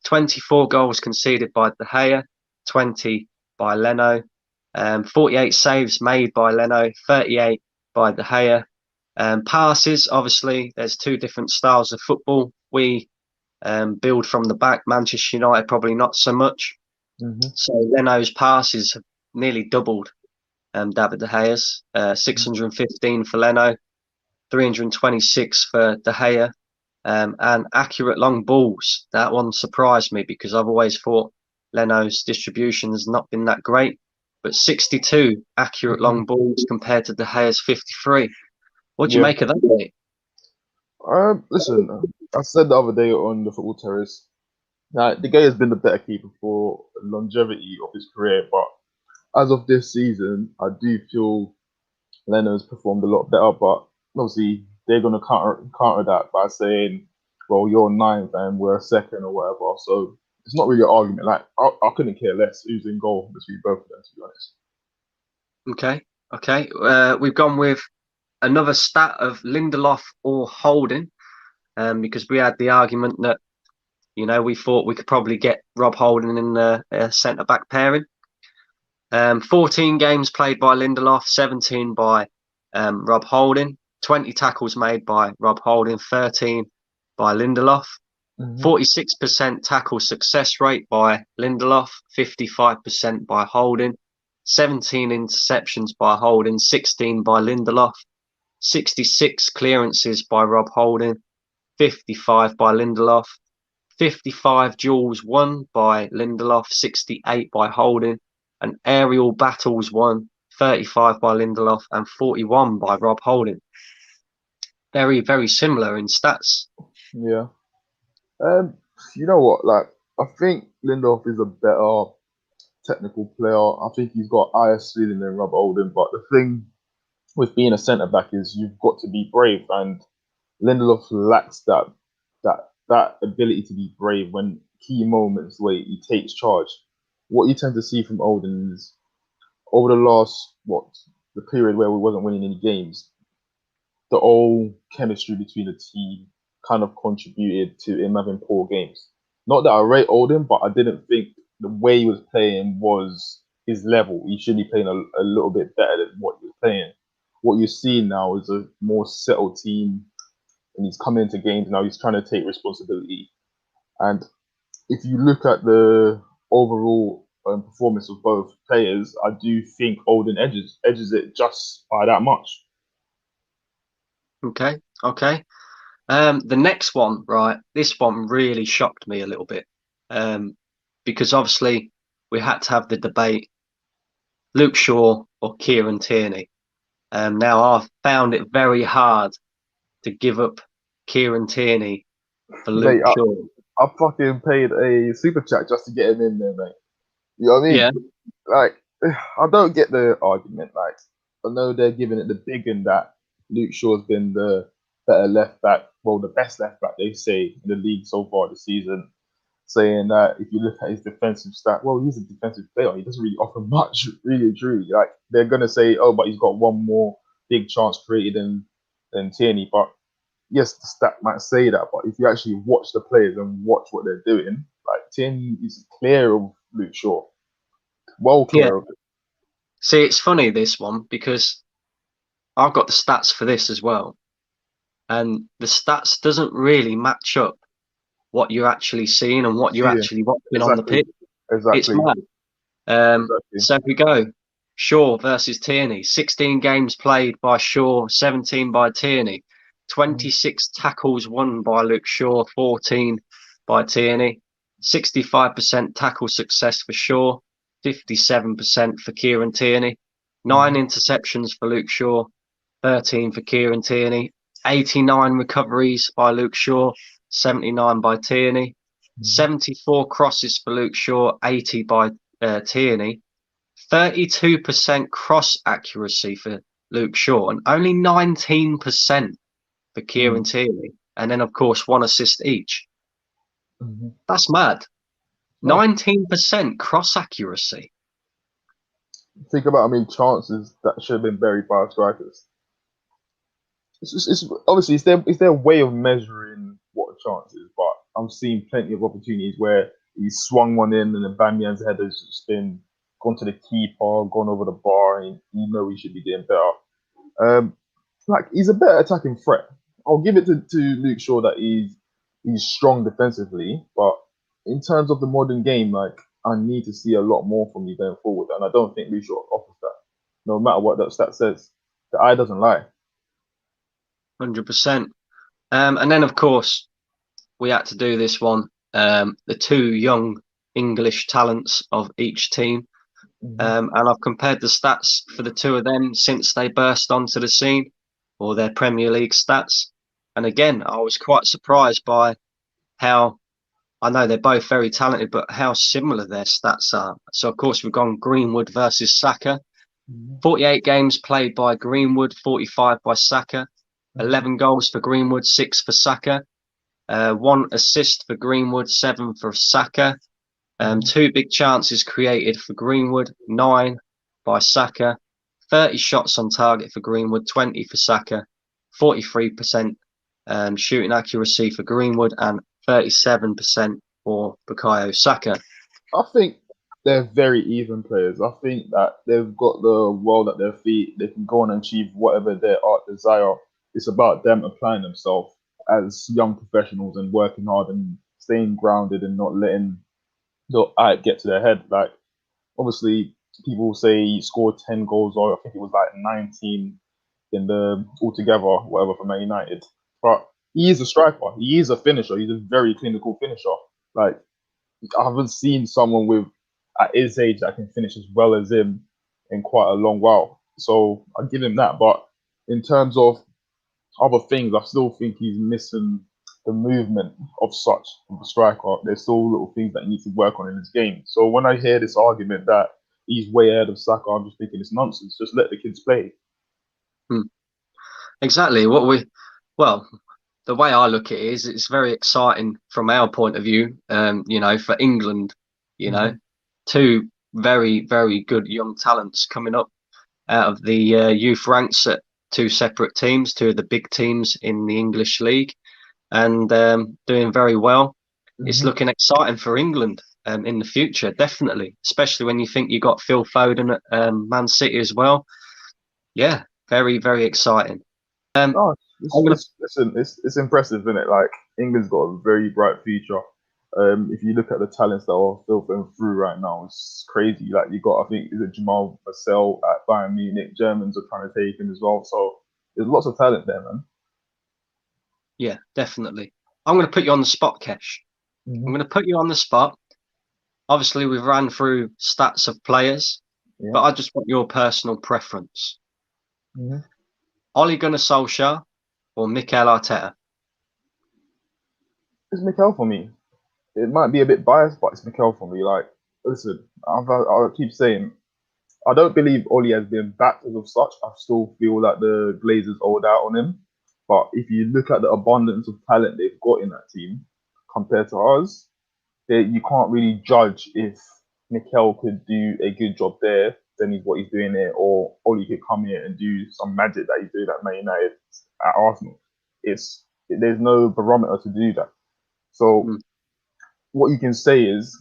A: 24 goals conceded by De Gea, 20 by Leno. 48 saves made by Leno, 38 by De Gea. Passes, obviously, there's 2 different styles of football. We build from the back. Manchester United probably not so much. So Leno's passes have nearly doubled David De Gea's. 615 for Leno, 326 for De Gea. And accurate long balls. That one surprised me because I've always thought Leno's distribution has not been that great. But 62 accurate long balls compared to De Gea's 53. What do you make of that, mate?
C: Listen, I said the other day on the Football Terrace that De Gea has been the better keeper for longevity of his career, but as of this season, I do feel Leno's performed a lot better. But obviously, they're going to counter that by saying, "Well, you're 9th and we're 2nd or whatever." So it's not really an argument. Like I couldn't care less who's in goal between both of them, to be honest.
A: Okay. We've gone with another stat of Lindelof or Holding, because we had the argument that, we thought we could probably get Rob Holding in the centre-back pairing. 14 games played by Lindelof, 17 by Rob Holding, 20 tackles made by Rob Holding, 13 by Lindelof, 46% tackle success rate by Lindelof, 55% by Holding, 17 interceptions by Holding, 16 by Lindelof, 66 clearances by Rob Holding, 55 by Lindelof, 55 duels won by Lindelof, 68 by Holding, and aerial battles won, 35 by Lindelof and 41 by Rob Holding. Very, very similar in stats.
C: Yeah. You know what? Like, I think Lindelof is a better technical player. I think he's got higher ceiling than Rob Oldham. But the thing with being a centre back is you've got to be brave, and Lindelof lacks that ability to be brave when key moments where he takes charge. What you tend to see from Oldham is over the last the period where we wasn't winning any games, the whole chemistry between the team kind of contributed to him having poor games. Not that I rate Oldham, but I didn't think the way he was playing was his level. He should be playing a little bit better than what he was playing. What you're seeing now is a more settled team, and he's coming into games now. He's trying to take responsibility. And if you look at the overall performance of both players, I do think Oldham edges it just by that much.
A: Okay. The next one, right? This one really shocked me a little bit, because obviously we had to have the debate: Luke Shaw or Kieran Tierney. Now I've found it very hard to give up Kieran Tierney for Luke
C: Mate,
A: Shaw.
C: I fucking paid a super chat just to get him in there, mate. You know what I mean?
A: Yeah.
C: Like, I don't get the argument. Like, I know they're giving it the big one that Luke Shaw's been the better left back, well, the best left back, they say, in the league so far this season. Saying that if you look at his defensive stat, well, he's a defensive player. He doesn't really offer much, really, truly. Like, they're going to say, oh, but he's got one more big chance created than Tierney. But yes, the stat might say that, but if you actually watch the players and watch what they're doing, like Tierney is clear of Luke Shaw, well clear of it.
A: See, it's funny, this one, because I've got the stats for this as well, and the stats doesn't really match up what you're actually seeing and what you're actually watching on the pitch.
C: Exactly.
A: It's mad. So if we go Shaw versus Tierney, 16 games played by Shaw, 17 by Tierney, 26 tackles won by Luke Shaw, 14 by Tierney, 65% tackle success for Shaw, 57% for Kieran Tierney, 9 interceptions for Luke Shaw, 13 for Kieran Tierney, 89 recoveries by Luke Shaw, 79 by Tierney, 74 crosses for Luke Shaw, 80 by Tierney, 32% cross accuracy for Luke Shaw, and only 19% for Kieran Tierney. And then, of course, 1 assist each. That's mad. 19% cross accuracy.
C: Think about how many chances that should have been buried by our strikers. It's obviously it's their way of measuring what a chance is, but I'm seeing plenty of opportunities where he swung one in and then Bamian's head has just been gone to the keeper, gone over the bar, and you know he should be doing better. Like, he's a better attacking threat. I'll give it to Luke Shaw that he's strong defensively, but in terms of the modern game, like, I need to see a lot more from you going forward, and I don't think Luke Shaw offers that. No matter what that stat says, the eye doesn't lie.
A: 100%. And then, of course, we had to do this one. The 2 young English talents of each team. And I've compared the stats for the 2 of them since they burst onto the scene, or their Premier League stats. And again, I was quite surprised by how, I know they're both very talented, but how similar their stats are. So, of course, we've gone Greenwood versus Saka. 48 games played by Greenwood, 45 by Saka. 11 goals for Greenwood, 6 for Saka. 1 assist for Greenwood, 7 for Saka. 2 big chances created for Greenwood, 9 by Saka. 30 shots on target for Greenwood, 20 for Saka. 43% shooting accuracy for Greenwood and 37% for Bukayo Saka.
C: I think they're very even players. I think that they've got the world at their feet. They can go on and achieve whatever their art desire. It's about them applying themselves as young professionals and working hard and staying grounded and not letting the eye get to their head. Like, obviously, people say he scored 10 goals, or I think it was like 19 in the altogether, whatever, for Man United. But he is a striker. He is a finisher. He's a very clinical finisher. Like, I haven't seen someone with at his age that can finish as well as him in quite a long while. So I give him that. But in terms of other things, I still think he's missing the movement of such of a striker, there's still little things that he needs to work on in his game. So when I hear this argument that he's way ahead of Saka, I'm just thinking it's nonsense. Just let the kids play.
A: Exactly. Well, the way I look at it is it's very exciting from our point of view. You know, for England, you know, two very, very good young talents coming up out of the youth ranks at two separate teams, two of the big teams in the English league, and doing very well. It's looking exciting for England in the future, definitely, especially when you think you got Phil Foden at Man City as well. Yeah, very, very exciting.
C: No, it's impressive, isn't it? Like England's got a very bright future. If you look at the talents that are filtering through right now, it's crazy. Like you got, I think, is it Jamal Marcel at Bayern Munich? Germans are trying to take him as well. So there's lots of talent there, man.
A: Yeah, definitely. I'm going to put you on the spot, Kesh. I'm going to put you on the spot. Obviously, we've ran through stats of players, but I just want your personal preference. Ole Gunnar Solskjaer or Mikel Arteta?
C: It's Mikel for me. It might be a bit biased, but it's Mikel for me. Like, listen, I'll keep saying, I don't believe Oli has been backed as of such. I still feel that the Glazers owed out on him. But if you look at the abundance of talent they've got in that team compared to ours, you can't really judge if Mikel could do a good job there than what he's doing there, or Oli could come here and do some magic that he's doing at Man United, at Arsenal. There's no barometer to do that. So what you can say is,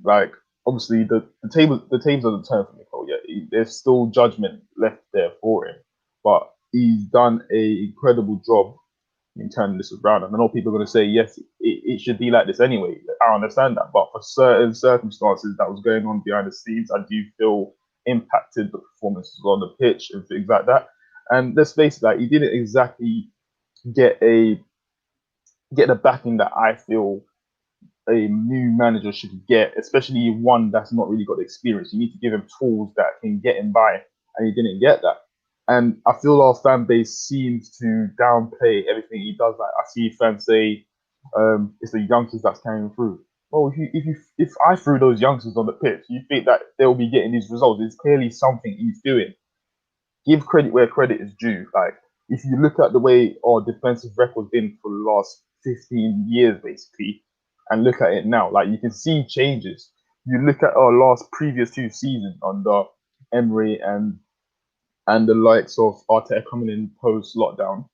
C: like, obviously the tables are the turn for Mikel. Yeah, there's still judgment left there for him, but he's done an incredible job in turning this around. And I know people are going to say, yes, it should be like this anyway. I understand that, but for certain circumstances that was going on behind the scenes, I do feel impacted the performances on the pitch and things like that. And let's face it, like, he didn't exactly get the backing that I feel a new manager should get, especially one that's not really got the experience. You need to give him tools that can get him by, and he didn't get that. And I feel our fan base seems to downplay everything he does. Like, I see fans say it's the youngsters that's carrying through. Well, if I threw those youngsters on the pitch, you think that they'll be getting these results? It's clearly something he's doing. Give credit where credit is due. Like, if you look at the way our defensive record's been for the last 15 years, basically, and look at it now, like, you can see changes. You look at our previous two seasons under Emery and the likes of Arteta coming in post lockdown.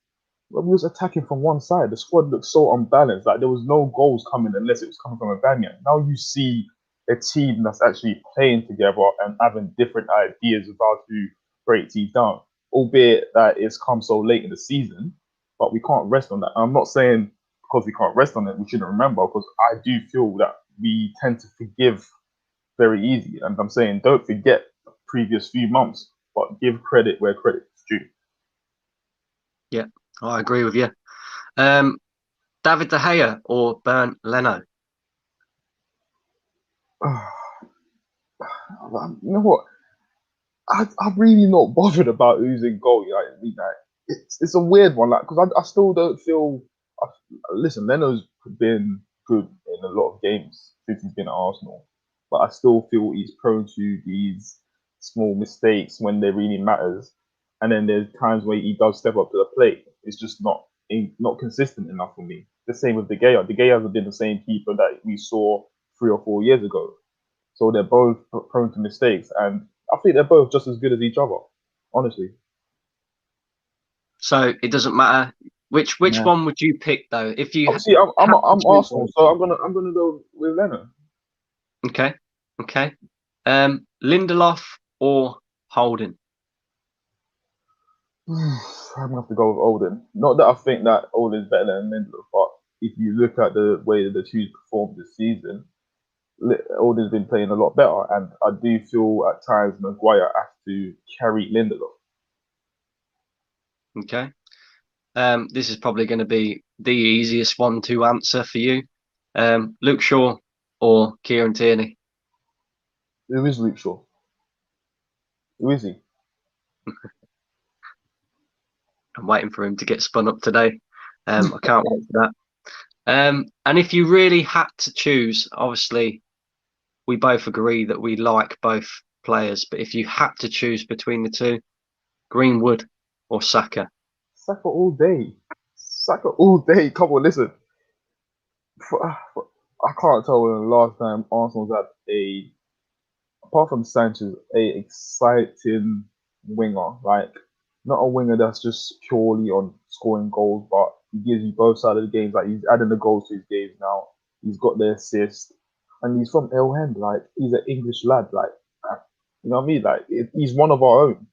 C: Well, we was attacking from one side. The squad looked so unbalanced. Like, there was no goals coming unless it was coming from a Banya. Now you see a team that's actually playing together and having different ideas of how to break teams down. Albeit that it's come so late in the season, but we can't rest on that. I'm not saying because we can't rest on it, we shouldn't remember, because I do feel that we tend to forgive very easy. And I'm saying don't forget the previous few months, but give credit where credit is due.
A: Yeah, I agree with you. David De Gea or Bernd Leno?
C: You know what? I'm really not bothered about who's in goal. It's a weird one, like, because I still don't feel. Listen, Leno's been good in a lot of games since he's been at Arsenal, but I still feel he's prone to these small mistakes when they really matters. And then there's times where he does step up to the plate. It's just not consistent enough for me. The same with De Gea. De Gea hasn't been the same keeper that we saw 3 or 4 years ago. So they're both prone to mistakes, and I think they're both just as good as each other, honestly.
A: So it doesn't matter which one would you pick though? If you
C: obviously, I'm Arsenal, so I'm gonna go with Leno.
A: Okay. Lindelof or Holding?
C: I'm gonna have to go with Olden. Not that I think that Olden's better than Lindelof, but if you look at the way that the two performed this season, Olden's been playing a lot better, and I do feel at times Maguire has to carry Lindelof.
A: Okay. This is probably going to be the easiest one to answer for you. Luke Shaw or Kieran Tierney?
C: Who is Luke Shaw? Who is he?
A: I'm waiting for him to get spun up today. I can't wait for that. And if you really had to choose, obviously, we both agree that we like both players. But if you had to choose between the two, Greenwood or Saka?
C: Saka all day. Saka all day. Come on, listen. I can't tell when the last time Arsenal's had apart from Sanchez, a exciting winger. Like, not a winger that's just purely on scoring goals, but he gives you both sides of the games. Like, he's adding the goals to his games now. He's got the assist, and he's from El Hand. Like, he's an English lad. Like, you know what I mean? Like, he's one of our own.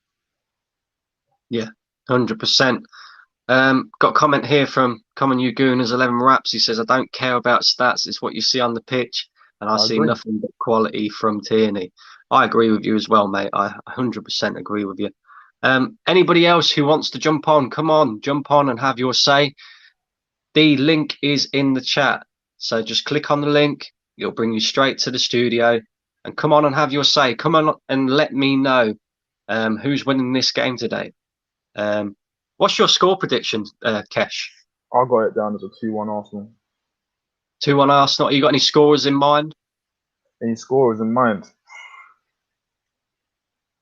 A: Yeah, 100%. Got a comment here from Common You Gooners 11 Raps. He says, I don't care about stats. It's what you see on the pitch. And I see
C: agree.
A: nothing but quality from Tierney. I agree with you as well, mate. I 100% agree with you. Anybody else who wants to jump on, come on, jump on and have your say. The link is in the chat. So just click on the link. It'll bring you straight to the studio. And come on and have your say. Come on and let me know who's winning this game today. What's your score prediction, Kesh?
C: I got it down as a 2-1 Arsenal.
A: 2-1 Arsenal. You got any scorers in mind?
C: Any scorers in mind?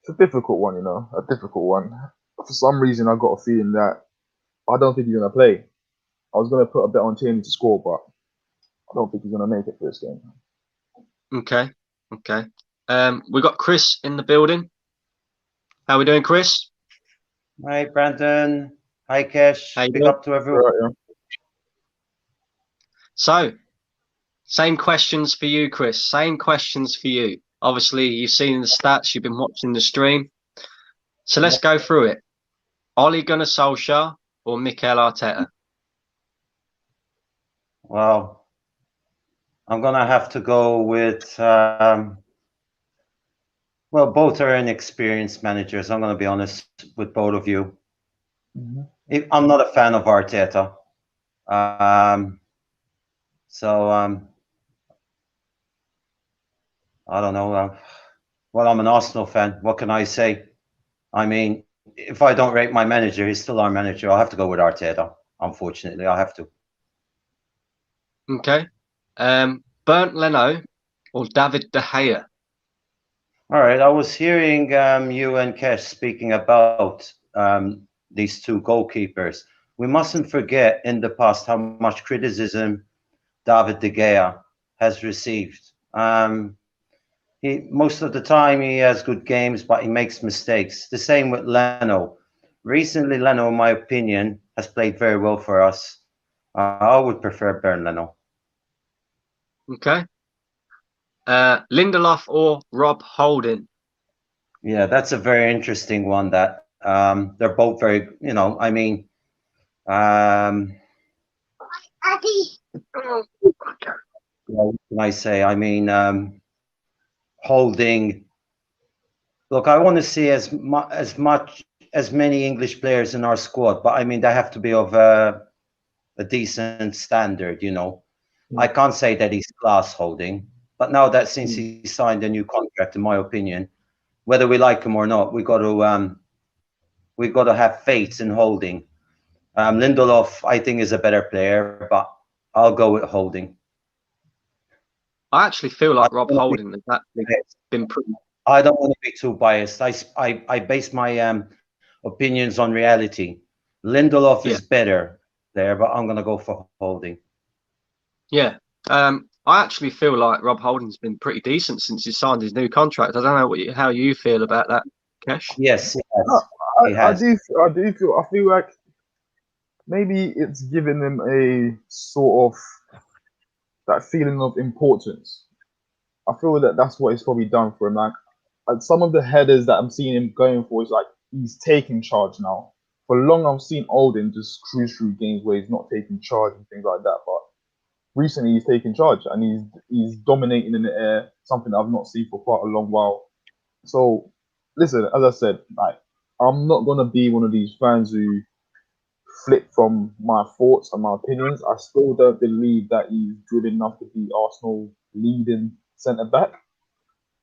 C: It's a difficult one, you know, a difficult one. For some reason, I got a feeling that I don't think he's going to play. I was going to put a bet on Tierney to score, but I don't think he's going to make it for this game.
A: Okay. We got Chris in the building. How we doing, Chris?
D: Hi, Brandon. Hi, Kesh. Big up to everyone.
C: Right, yeah.
A: So, same questions for you, Chris. Same questions for you. Obviously, you've seen the stats. You've been watching the stream. So let's go through it. Ole Gunnar Solskjaer or Mikel Arteta?
D: Well, I'm going to have to go with, well, both are inexperienced managers. I'm going to be honest with both of you. I'm not a fan of Arteta. I don't know. Well, I'm an Arsenal fan. What can I say? I mean, if I don't rate my manager, he's still our manager. I'll have to go with Arteta. Unfortunately, I have to.
A: Okay. Bernd Leno or David De Gea?
D: All right. I was hearing you and Kesh speaking about these two goalkeepers. We mustn't forget in the past how much criticism David De Gea has received. Most of the time he has good games, but he makes mistakes. The same with Leno. Recently, Leno, in my opinion, has played very well for us. I would prefer Bernd Leno.
A: Okay. Lindelof or Rob Holding?
D: Yeah, that's a very interesting one. That they're both very, you know, I mean, what can I say? I mean, Holding. Look, I want to see as many English players in our squad, but I mean they have to be of a decent standard, you know. I can't say that he's class Holding, but now that since he signed a new contract, in my opinion, whether we like him or not, we got to have faith in Holding. Lindelof, I think, is a better player, but I'll go with Holding.
A: I actually feel like Rob Holding has actually been pretty.
D: I don't want to be too biased. I base my opinions on reality. Lindelof is better there, but I'm going to go for Holding.
A: Yeah. I actually feel like Rob Holding's been pretty decent since he signed his new contract. I don't know how you feel about that, Kesh.
D: Yes,
C: I feel like maybe it's given him a sort of that feeling of importance. I feel that that's what it's probably done for him. Like some of the headers that I'm seeing him going for is like he's taking charge now. For long, I've seen Alden just cruise through games where he's not taking charge and things like that. But recently, he's taking charge and he's dominating in the air, something I've not seen for quite a long while. So, listen, as I said, like I'm not gonna be one of these fans who flip from my thoughts and my opinions. I still don't believe that he's good enough to be Arsenal leading centre back.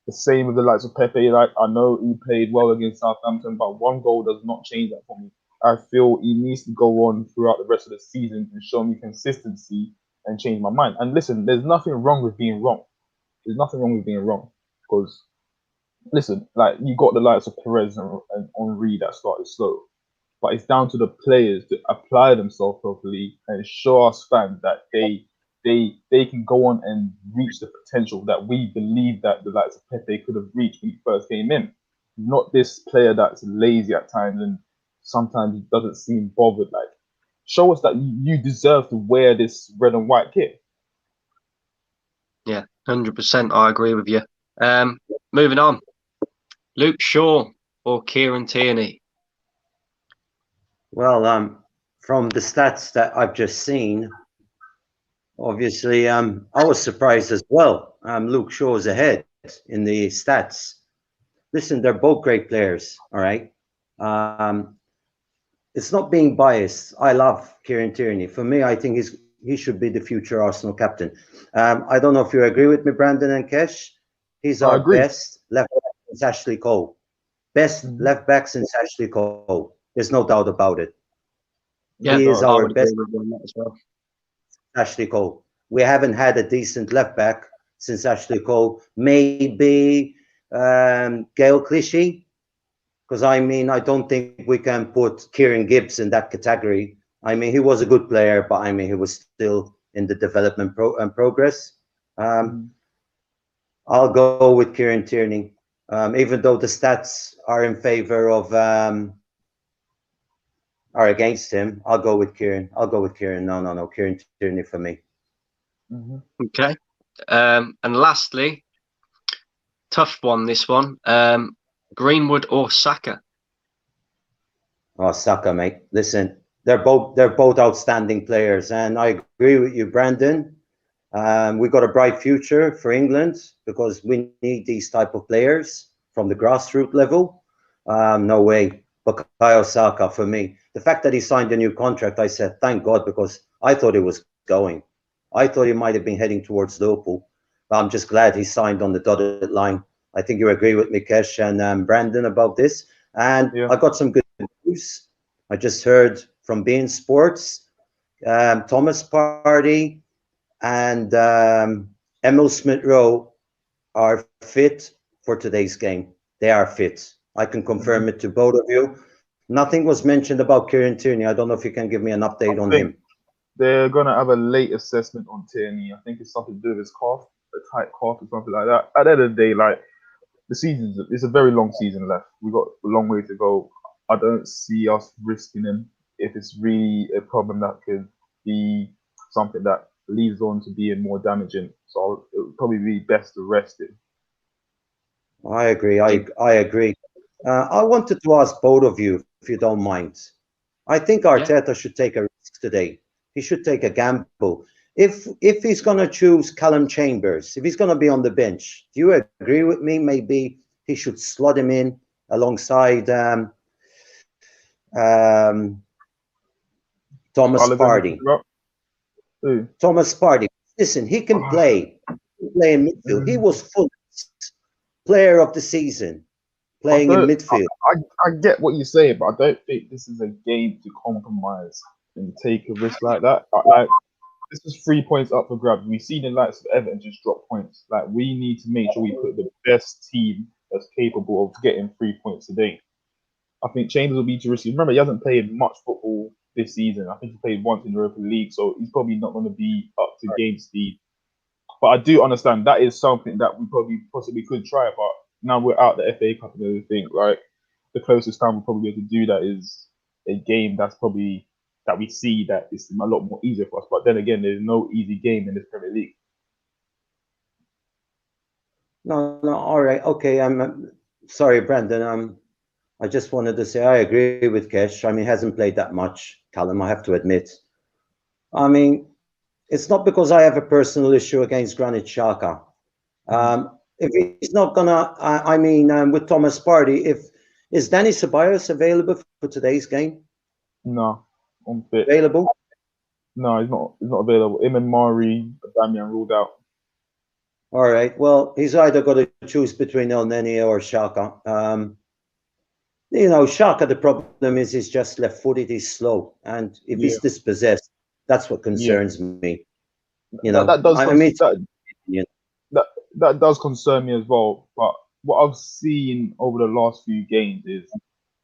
C: The same with the likes of Pepe. Like I know he played well against Southampton, but one goal does not change that for me. I feel he needs to go on throughout the rest of the season and show me consistency and change my mind. And listen, there's nothing wrong with being wrong. There's nothing wrong with being wrong because listen, like you got the likes of Perez and Henri that started slow, but it's down to the players to apply themselves properly and show us fans that they can go on and reach the potential that we believe that the likes of Pepe could have reached when he first came in. Not this player that's lazy at times and sometimes doesn't seem bothered. Like, show us that you deserve to wear this red and white kit.
A: Yeah, 100%. I agree with you. Moving on. Luke Shaw or Kieran Tierney?
D: Well, from the stats that I've just seen, obviously, I was surprised as well. Luke Shaw is ahead in the stats. Listen, they're both great players, all right? It's not being biased. I love Kieran Tierney. For me, I think he should be the future Arsenal captain. I don't know if you agree with me, Brandon and Kesh. He's
C: I
D: our
C: agree.
D: best left back since Ashley Cole. Best left back since Ashley Cole. There's no doubt about it.
A: Yeah,
D: He is
A: I
D: our
A: would
D: best
A: agree with you on that as well.
D: Ashley Cole. We haven't had a decent left back since Ashley Cole. Maybe Gail Clichy, because I mean, I don't think we can put Kieran Gibbs in that category. I mean, he was a good player, but I mean, he was still in the development progress. I'll go with Kieran Tierney, even though the stats are in favor of are against him. I'll go with Kieran. No, Kieran Tierney for me.
A: Okay. And lastly, tough one, this one. Greenwood or Saka?
D: Oh, Saka, mate. Listen, they're both outstanding players, and I agree with you, Brandon. We've got a bright future for England because we need these type of players from the grassroots level. No way. Bukayo Saka for me. The fact that he signed a new contract, I said, thank God, because I thought he was going. I thought he might have been heading towards Liverpool. But I'm just glad he signed on the dotted line. I think you agree with me, Kesh and Brandon, about this. And
C: Yeah.
D: I got some good news. I just heard from beIN Sports, Thomas Partey and Emil Smith-Rowe are fit for today's game. They are fit. I can confirm it to both of you. Nothing was mentioned about Kieran Tierney. I don't know if you can give me an update on him.
C: They're gonna have a late assessment on Tierney. I think it's something to do with his calf, a tight calf or something like that. At the end of the day, like the season, it's a very long season left. We've got a long way to go. I don't see us risking him if it's really a problem that could be something that leads on to being more damaging. So it would probably be best to rest him.
D: I agree. I agree. I wanted to ask both of you, if you don't mind. I think Arteta should take a risk today. He should take a gamble. If he's going to choose Callum Chambers, if he's going to be on the bench, do you agree with me? Maybe he should slot him in alongside Thomas Partey. Thomas Partey. Listen, he can play in midfield. He was full player of the season playing in midfield.
C: I get what you're saying, but I don't think this is a game to compromise and take a risk like that. Like, this is 3 points up for grabs. We've seen the likes of Everton just drop points. Like, we need to make sure we put the best team that's capable of getting 3 points today. I think Chambers will be too risky. Remember, he hasn't played much football this season. I think he played once in the Europa League, so he's probably not going to be up to game speed. But I do understand that is something that we probably possibly could try. But now we're out the FA Cup and everything, like the closest time we'll probably be able to do that is a game that's probably that we see that is a lot more easier for us. But then again, there's no easy game in this Premier League.
D: No, all right, okay. I'm sorry, Brandon. I just wanted to say I agree with Kesh. I mean, he hasn't played that much, Callum, I have to admit. I mean, it's not because I have a personal issue against Granit Xhaka. If he's not gonna, I mean, with Thomas Partey, is Danny Ceballos available for today's game?
C: No, unfit.
D: Available?
C: No, he's not. He's not available. Him and Mari, Damian ruled out.
D: All right. Well, he's either got to choose between El Neni or Xhaka. You know, Xhaka, the problem is he's just left-footed. He's slow, and if he's dispossessed, that's what concerns me. You know,
C: that does
D: I mean, you
C: that that does concern me as well. But what I've seen over the last few games is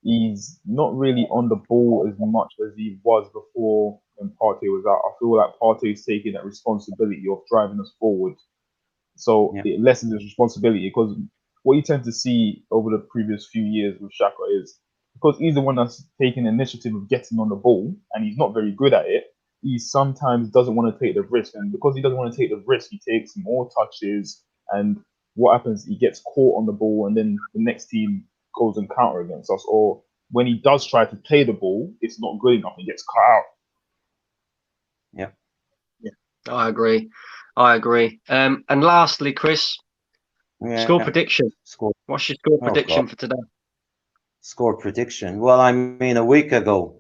C: he's not really on the ball as much as he was before when Partey was out. I feel like Partey is taking that responsibility of driving us forward, so
D: yeah,
C: it lessens his responsibility. Because what you tend to see over the previous few years with Shaka is because he's the one that's taking initiative of getting on the ball, and he's not very good at it. He sometimes doesn't want to take the risk, and because he doesn't want to take the risk, he takes more touches. And what happens? He gets caught on the ball, and then the next team goes and counter against us. Or when he does try to play the ball, it's not good enough. He gets cut out.
D: yeah.
A: I agree. I agree. And lastly, Chris, score
D: Yeah.
A: prediction.
D: Score.
A: What's your score
D: Oh,
A: prediction
D: God.
A: for today?
D: Score prediction. Well, I mean, a week ago,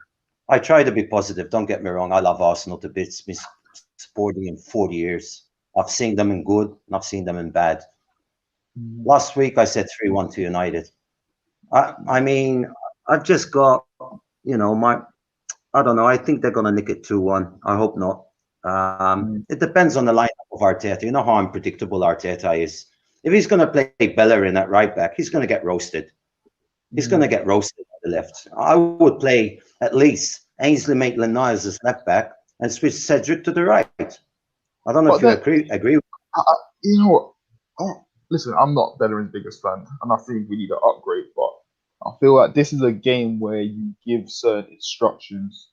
D: I try to be positive. Don't get me wrong. I love Arsenal to bits. Been supporting in 40 years. I've seen them in good and I've seen them in bad. Last week, I said 3-1 to United. I mean, I've just got, you know, I don't know. I think they're going to nick it 2-1. I hope not. It depends on the lineup of Arteta. You know how unpredictable Arteta is. If he's going to play Bellerin at right back, he's going to get roasted. He's going to get roasted on the left. I would play at least Ainsley Maitland-Niles as left back and switch Cedric to the right. I don't know
C: But
D: if you
C: then,
D: agree.
C: you know what? Listen, I'm not Bellerin's biggest fan, and I think we need an upgrade. But I feel like this is a game where you give certain instructions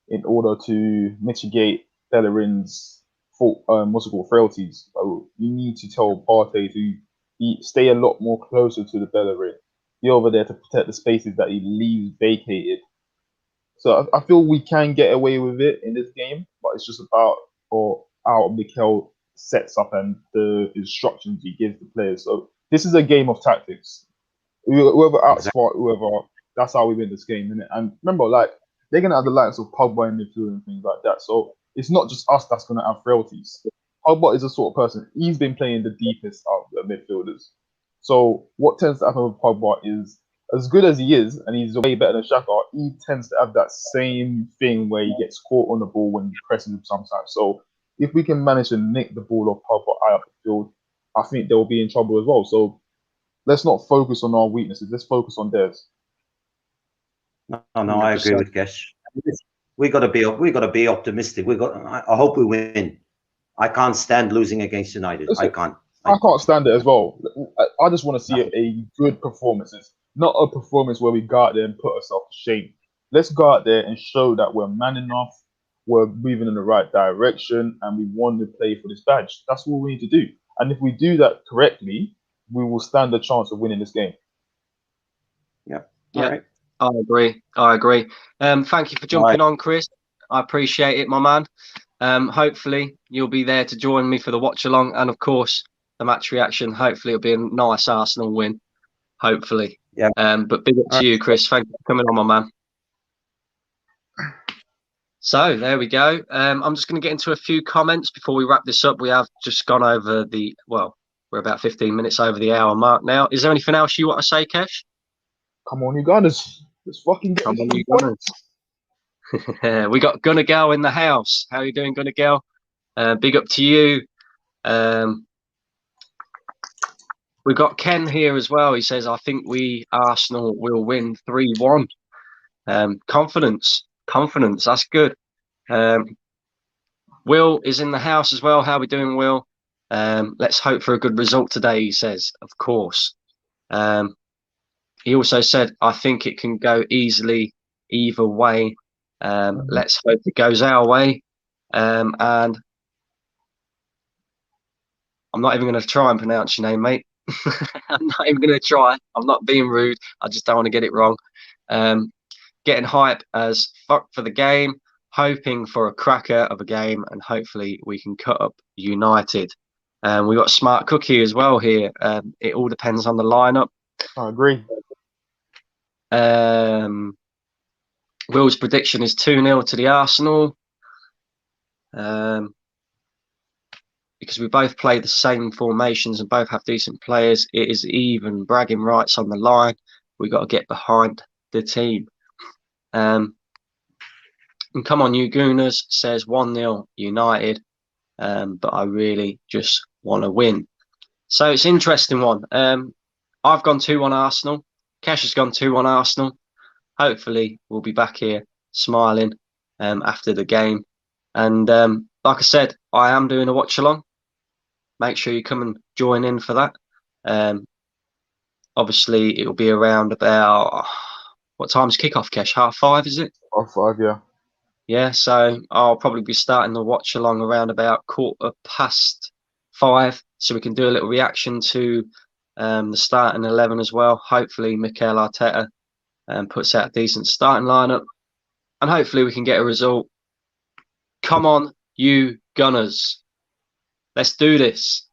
C: in order to mitigate Bellerin's frailties. So you need to tell Partey to stay a lot more closer to the Bellerin. Be over there to protect the spaces that he leaves vacated. So I feel we can get away with it in this game, but it's just about or how Mikel sets up and the instructions he gives the players. So this is a game of tactics. Whoever
D: Exactly.
C: outsmart whoever, that's how we win this game, innit? And remember, like they're gonna have the likes of Pogba in midfield and things like that. So it's not just us that's gonna have frailties. Pogba is the sort of person he's been playing the deepest of the midfielders. So what tends to happen with Pogba is as good as he is, and he's way better than Xhaka, he tends to have that same thing where he gets caught on the ball when you press him sometimes. So if we can manage to nick the ball off Pogba high up the field, I think they'll be in trouble as well. So let's not focus on our weaknesses. Let's focus on theirs.
D: No, I agree
A: 100%.
D: with Gesh. We got to be optimistic. I hope we win. I can't stand losing against United. I
C: Listen,
D: can't.
C: I can't stand it as well. I just want to see a good performance, not a performance where we go out there and put ourselves to shame. Let's go out there and show that we're man enough, we're moving in the right direction, and we want to play for this badge. That's what we need to do. And if we do that correctly, we will stand a chance of winning this game.
D: Yeah.
A: Yeah.
D: All right.
A: I agree. I agree. Thank you for jumping on, Chris. I appreciate it, my man. Hopefully you'll be there to join me for the watch along, and of course the match reaction. Hopefully it'll be a nice Arsenal win. Hopefully.
D: Yeah.
A: But big up to you, Chris. Thank you for coming on, my man. So there we go. I'm just going to get into a few comments before we wrap this up. We have just gone over we're about 15 minutes over the hour mark now. Is there anything else you want to say, Kesh?
C: Come on, you guys. Let's fucking get
A: Come on,
C: this
A: you
C: done.
A: We got Gunnar Gal in the house. How are you doing, Gunnar Gal? Big up to you. We got Ken here as well. He says, I think Arsenal will win 3-1. Confidence. That's good. Will is in the house as well. How are we doing, Will? Let's hope for a good result today, he says, of course. He also said, I think it can go easily either way. Let's hope it goes our way. And I'm not even going to try and pronounce your name, mate. I'm not even going to try. I'm not being rude. I just don't want to get it wrong. Getting hype as fuck for the game, hoping for a cracker of a game, and hopefully we can cut up United. We got Smart Cookie as well here. It all depends on the lineup.
C: I agree.
A: Will's prediction is 2-0 to the Arsenal. Because we both play the same formations and both have decent players, it is even bragging rights on the line. We got to get behind the team. And come on, you Gooners, says 1-0 United. but I really just want to win. So it's an interesting one. I've gone 2-1 Arsenal. Kesh has gone 2-1 Arsenal. Hopefully, we'll be back here smiling after the game. And like I said, I am doing a watch along. Make sure you come and join in for that. Obviously, it'll be around about what time's kickoff, Kesh? 5:30, is it?
C: 5, yeah.
A: Yeah, so I'll probably be starting the watch along around about 5:15, so we can do a little reaction to the starting 11 as well. Hopefully, Mikel Arteta puts out a decent starting lineup, and hopefully we can get a result. Come on, you Gunners. Let's do this.